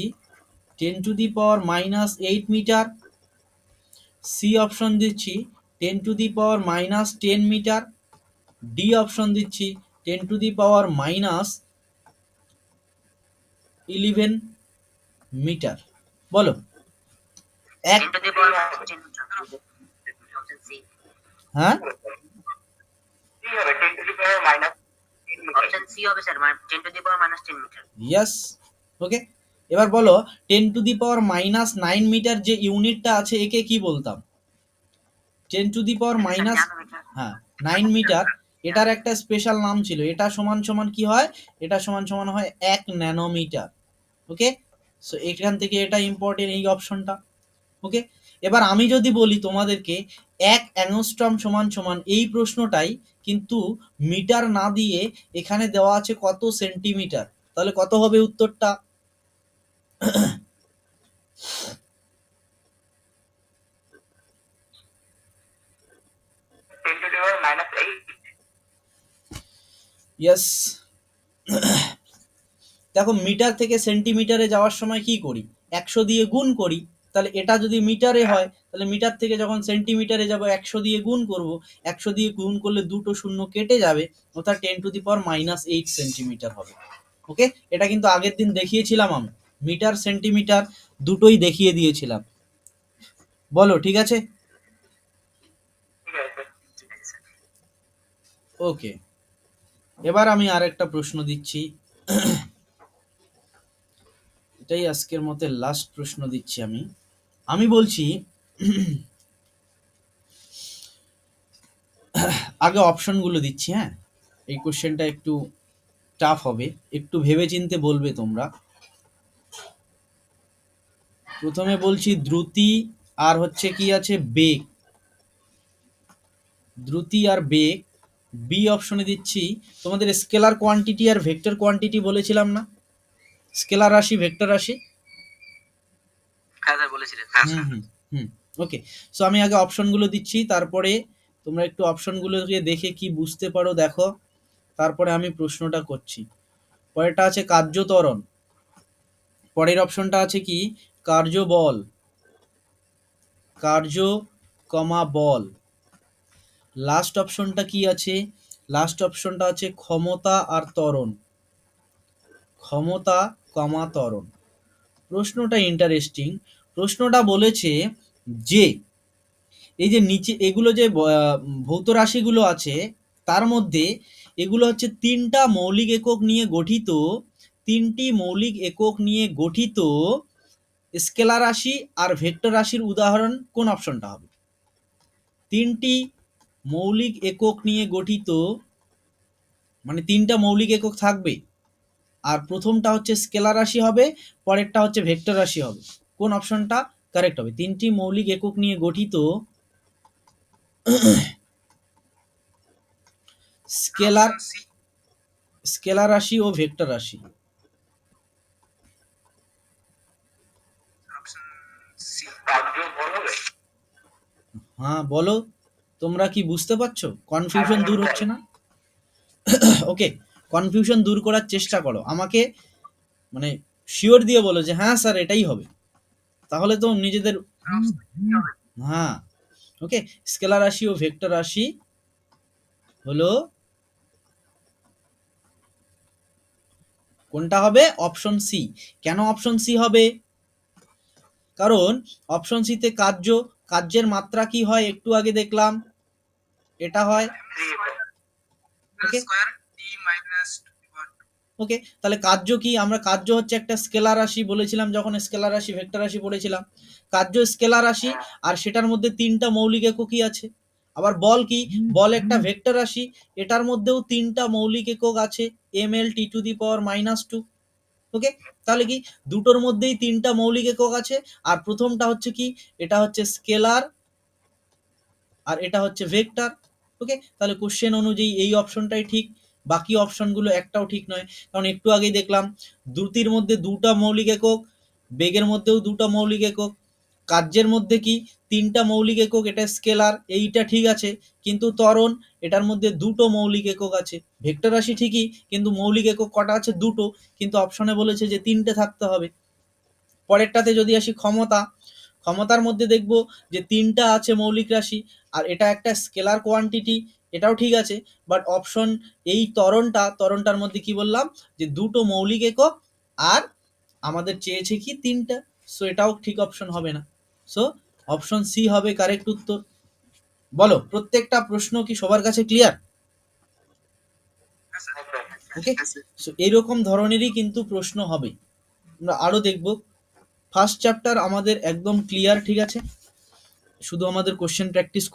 10⁻⁻8 মিটার। সি অপশন দিচ্ছি 10⁻⁻10 মিটার। ডি অপশন দিচ্ছি 10⁻11 মিটার। বলো। এক, হ্যাঁ, অপশন সি হবে স্যার, মানে 10 to the power -10 মিটার। Yes, okay. এবার বলো 10⁻⁻9 মিটার যে ইউনিটটা আছে একে কি বলতাম? 10⁻⁻, হ্যাঁ, 9 মিটার, এটার একটা স্পেশাল নাম ছিল। এটা সমান সমান কি হয়? এটা সমান সমান হয় 1 ন্যানোমিটার। ওকে, সো এখান থেকে এটা ইম্পর্টেন্ট, এই অপশনটা। ওকে, এবার আমি যদি বলি তোমাদেরকে 1 অ্যাংস্ট্রম সমান সমান, এই প্রশ্নটাই কিন্তু মিটার না দিয়ে এখানে দেওয়া আছে কত সেন্টিমিটার, তাহলে কত হবে উত্তরটা? ইয়েস। দেখো, মিটার থেকে সেন্টিমিটারে যাওয়ার সময় কি করি? 100 দিয়ে গুণ করি। তাহলে এটা যদি মিটারে হয় তাহলে মিটার থেকে যখন সেন্টিমিটারে যাব 100 দিয়ে গুণ করব, 100 দিয়ে গুণ করলে দুটো শূন্য কেটে যাবে, অর্থাৎ 10⁻⁻8 সেন্টিমিটার হবে। ওকে, এটা কিন্তু আগের দিন দেখিয়েছিলাম আমি, মিটার সেন্টিমিটার দুটোই দেখিয়ে দিয়েছিলাম। বলো ঠিক আছে? ওকে, এবার আমি আরেকটা প্রশ্ন দিচ্ছি, এটাই আজকের মতে লাস্ট প্রশ্ন দিচ্ছি আমি। আমি বলছি আগে অপশনগুলো দিচ্ছি, হ্যাঁ, এই কোশ্চেনটা একটু টাফ হবে, একটু ভেবেচিন্তে বলবে তোমরা। প্রথমে বলছি দ্রুতি আর হচ্ছে কি আছে বেগ, দ্রুতি আর বেগ। বি অপশনে দিচ্ছি তোমাদের স্কেলার কোয়ান্টিটি আর ভেক্টর কোয়ান্টিটি বলেছিলাম না, স্কেলার রাশি ভেক্টর রাশি। হ্যাঁ স্যার বলেছিলেন। হুম হুম হুম ওকে, সো আমি আগে অপশনগুলো দিচ্ছি, তারপরে তোমরা একটু অপশনগুলোকে দেখে কি বুঝতে পারো দেখো, তারপরে আমি প্রশ্নটা করছি। পরেরটা আছে কার্য ত্বরণ, পরের অপশনটা আছে কি কার্য বল, কার্য কমা বল। লাস্ট অপশনটা কি আছে, লাস্ট অপশনটা আছে ক্ষমতা আর ত্বরণ, ক্ষমতা কমা ত্বরণ। প্রশ্নটা ইন্টারেস্টিং, প্রশ্নটা বলেছে যে এই যে নিচে এগুলো যে ভৌত রাশিগুলো আছে তার মধ্যে এগুলো হচ্ছে তিনটা মৌলিক একক নিয়ে গঠিত, তিনটি মৌলিক একক নিয়ে গঠিত স্কেলার রাশি আর ভেক্টর রাশির উদাহরণ কোন অপশনটা হবে? তিনটি মৌলিক একক নিয়ে গঠিত, মানে তিনটা মৌলিক একক থাকবে, আর প্রথমটা হচ্ছে স্কেলার রাশি হবে, পরেরটা হচ্ছে ভেক্টর রাশি হবে, কোন অপশনটা কারেক্ট হবে? তিনটি মৌলিক একক নিয়ে গঠিত স্কেলার, স্কেলার রাশি ও ভেক্টর রাশি। হ্যাঁ বলো, তোমরা কি বুঝতে পারছো? কনফিউশন দূর হচ্ছে না? ওকে, কনফিউশন দূর করার চেষ্টা করো, আমাকে মানে শিওর দিয়ে বলো যে হ্যাঁ স্যার এটাই হবে, তাহলে তো নিজেদের। হ্যাঁ ওকে, স্কেলার রাশি ও ভেক্টর রাশি হলো কোনটা হবে? Option C. কেন অপশন সি হবে? কারণ অপশন সিতে কার্য, কার্যের মাত্রা কি হয় একটু আগে দেখলাম, এটা হয় ওকে ওকে, তাহলে কার্য কি? আমরা কার্য হচ্ছে একটা স্কেলার রাশি বলেছিলাম যখন স্কেলার রাশি ভেক্টর রাশি পড়েছিলাম, কার্য স্কেলার রাশি আর সেটার মধ্যে তিনটা মৌলিক এককই আছে। আবার বল কি? বল একটা ভেক্টর রাশি, এটার মধ্যেও তিনটা মৌলিক একক আছে, ml (t⁻²). ওকে, তাহলে কি দুটোর মধ্যেই তিনটা মৌলিক একক আছে, আর প্রথমটা হচ্ছে কি, এটা হচ্ছে স্কেলার আর এটা হচ্ছে ভেক্টর। ওকে, তাহলে কোশ্চেন অনুযায়ী এই অপশনটাই ঠিক, বাকি অপশনগুলো একটাও ঠিক নয়। কারণ একটু আগেই দেখলাম দ্রুতির মধ্যে দুটা মৌলিক একক, বেগের মধ্যেও দুটো মৌলিক একক, কার্যের মধ্যে কি তিনটা মৌলিক একক, এটা স্কেলার, এইটা ঠিক আছে, কিন্তু ত্বরণ এটার মধ্যে দুটো মৌলিক একক আছে। ভেক্টর রাশি ঠিকই, কিন্তু মৌলিক একক কটা আছে? দুটো, কিন্তু অপশনে বলেছে যে তিনটে থাকতে হবে। পরেরটাতে যদি আসি ক্ষমতা, ক্ষমতার মধ্যে দেখব যে তিনটা আছে মৌলিক রাশি, আর এটা একটা স্কেলার কোয়ান্টিটি, এটাও ঠিক আছে, বাট অপশন এই ত্বরণটার মধ্যে কি বললাম যে দুটো মৌলিক একক, আর আমাদের চেয়েছে কি তিনটা, সো এটাও ঠিক অপশন হবে না, সো অপশন সি হবে কারেক্ট উত্তর। বলো প্রত্যেকটা প্রশ্ন কি সবার কাছে ক্লিয়ার? ওকে, সো এরকম ধরনেরই কিন্তু প্রশ্ন হবে, আমরা আরো দেখব। ফার্স্ট চ্যাপ্টার আমাদের একদম ক্লিয়ার, ঠিক আছে, শুধু আমাদের কোশ্চেন প্র্যাকটিস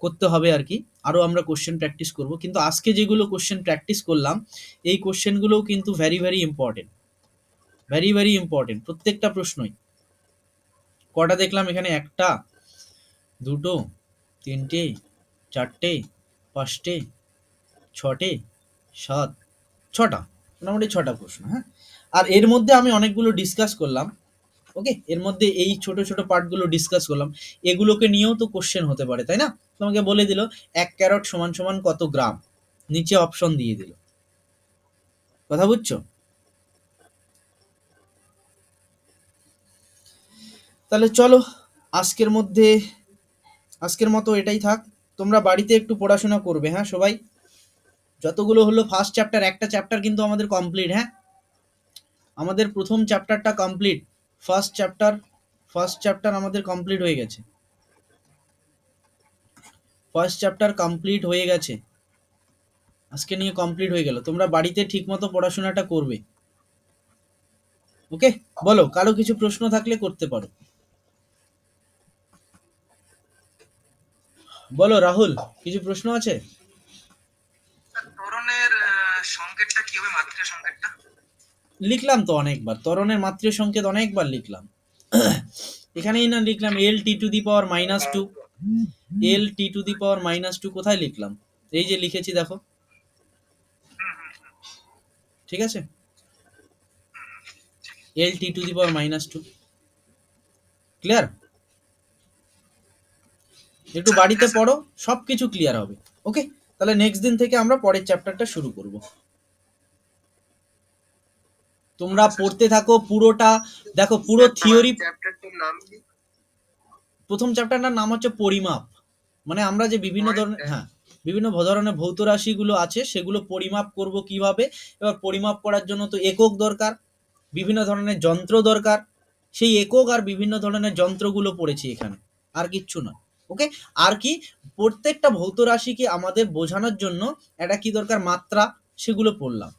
করতে হবে আর কি, আরও আমরা কোশ্চেন প্র্যাকটিস করব, কিন্তু আজকে যেগুলো কোশ্চেন প্র্যাকটিস করলাম এই কোশ্চেনগুলোও কিন্তু very very important, very very important প্রত্যেকটা প্রশ্নই। কটা দেখলাম এখানে? একটা, দুটো, তিনটে, চারটে, পাঁচটে, ছটে, সাত, ছটা, মোটামুটি ছটা প্রশ্ন, হ্যাঁ। আর এর মধ্যে আমি অনেকগুলো ডিসকাস করলাম, ওকে, এর মধ্যে এই ছোট ছোট পার্টগুলো ডিসকাস করলাম, এগুলোকে নিয়েও তো কোশ্চেন হতে পারে, তাই না? তোমাকে বলে দিল 1 ক্যারট সমান সমান কত গ্রাম, নিচে অপশন দিয়ে দিল, কথা বুঝছো? তাহলে চলো, আজকের মধ্যে আজকের মতো এটাই থাক। তোমরা বাড়িতে একটু পড়াশোনা করবে, হ্যাঁ সবাই। যতগুলো হলো ফার্স্ট চ্যাপ্টার, একটা চ্যাপ্টার কিন্তু আমাদের কমপ্লিট, হ্যাঁ আমাদের প্রথম চ্যাপ্টারটা কমপ্লিট। ফার্স্ট চ্যাপ্টার আমাদের কমপ্লিট হয়ে গেছে। ফার্স্ট চ্যাপ্টার কমপ্লিট হয়ে গেছে, আজকে নিয়ে কমপ্লিট হয়ে গেল। তোমরা বাড়িতে ঠিকমতো পড়াশোনাটা করবে, ওকে? বলো, কারো কিছু প্রশ্ন থাকলে করতে পারো। বলো রাহুল, কিছু প্রশ্ন আছে? ত্বরণের সংকেতটা কি হবে, মাত্রা সংকেতটা? লিখলাম তো অনেকবার, ত্বরণের মাত্রা সংকেত অনেকবার লিখলাম। এখানেই না লিখলাম L T to the power minus two. L T to the power minus two কোথায় লিখলাম? এই যে লিখেছি দেখো, ঠিক আছে? L T to the power minus two. Clear? একটু বাড়িতে পড়ো, সব কিছু ক্লিয়ার হবে, ওকে? তাহলে নেক্সট দিন থেকে আমরা পরের চ্যাপ্টারটা শুরু করব। তোমরা পড়তে থাকো পুরোটা, দেখো পুরো থিওরি। চ্যাপ্টারটার নাম কি? প্রথম চ্যাপ্টারটার নাম হচ্ছে পরিমাপ। মানে আমরা যে বিভিন্ন ধরনের, হ্যাঁ বিভিন্ন ধরনের ভৌত রাশিগুলো আছে সেগুলো পরিমাপ করব কিভাবে। এবার পরিমাপ করার জন্য তো একক দরকার, বিভিন্ন ধরনের যন্ত্র দরকার। সেই একক আর বিভিন্ন ধরনের যন্ত্রগুলো পড়েছি এখানে, আর কিচ্ছু না, ওকে? আর কি, প্রত্যেকটা ভৌত রাশিকে আমাদের বোঝানোর জন্য একটা কি দরকার, মাত্রা, সেগুলো পড়লাম।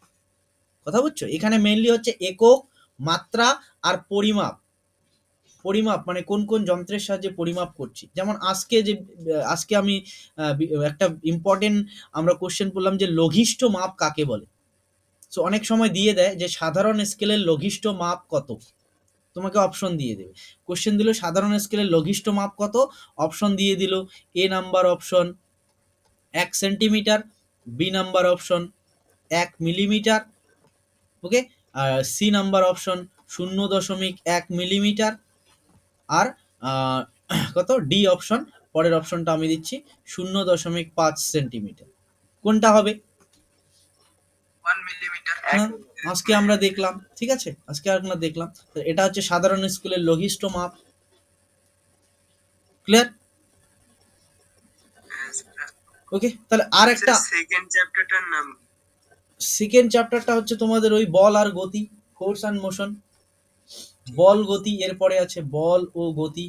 কথা বুঝছো? এখানে মেইনলি হচ্ছে একক, মাত্রা আর পরিমাপ। পরিমাপ মানে কোন কোন যন্ত্রের সাহায্যে পরিমাপ করছি। যেমন আজকে আমি একটা ইম্পর্টেন্ট আমরা কোশ্চেন করলাম যে লঘিষ্ঠ মাপ কাকে বলে। সো অনেক সময় দিয়ে দেয় যে সাধারণ স্কেলের লঘিষ্ঠ মাপ কত, তোমাকে অপশন দিয়ে দেবে। কোশ্চেন দিল সাধারণ স্কেলের লঘিষ্ঠ মাপ কত, অপশন দিয়ে দিল A number option 1 centimetre, B number option 1 millimetre, okay? আর সি নাম্বার অপশন 0.1 মিলিমিটার, আর কত ডি অপশন, পরের অপশনটা আমি দিচ্ছি 0.5 সেন্টিমিটার। কোনটা হবে? 1 মিলিমিটার। হ্যাঁ, আজকে আমরা দেখলাম, ঠিক আছে, আজকে আমরা দেখলাম এটা হচ্ছে সাধারণ স্কুলের লঘিষ্ঠ মাপ। ক্লিয়ার? ওকে, তাহলে আর একটা সেকেন্ড চ্যাপ্টারটার নাম? সেকেন্ড চ্যাপ্টারটা হচ্ছে তোমাদের ওই বল আর গতি, ফোর্স অ্যান্ড মোশন। বল গতি, এরপরে আছে বল ও গতি।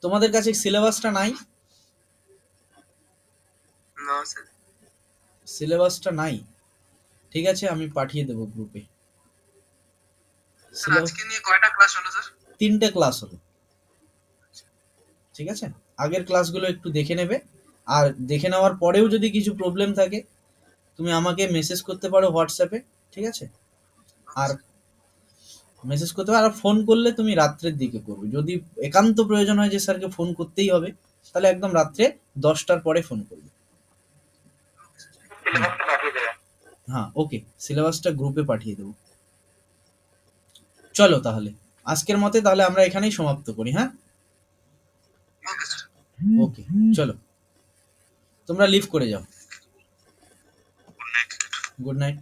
তোমাদের কাছে সিলেবাসটা নাই? না স্যার। সিলেবাসটা নাই, ঠিক আছে, আমি পাঠিয়ে দেবো গ্রুপে। স্যার আজকে নিয়ে কয়টা ক্লাস হলো স্যার? 3টে ক্লাস হলো, ঠিক আছে? আগের ক্লাসগুলো একটু দেখে নেবে, আর দেখে নেওয়ার পরেও যদি কিছু প্রবলেম থাকে তুমি আমাকে মেসেজ করতে পারো হোয়াটসঅ্যাপে, ঠিক আছে? আর মেসেজ করতে পারো, আর ফোন করলে তুমি রাত্রের দিকে করবে। যদি একান্ত প্রয়োজন হয় যে স্যারকে ফোন করতেই হবে, তাহলে একদম রাত্রে 10টার পরে ফোন করবে। হ্যাঁ, ওকে, সিলেবাসটা গ্রুপে পাঠিয়ে দেবো। চলো তাহলে আজকের মতে তাহলে আমরা এখানেই সমাপ্ত করি, হ্যাঁ? ওকে, চলো তোমরা লিভ করে যাও। Good night.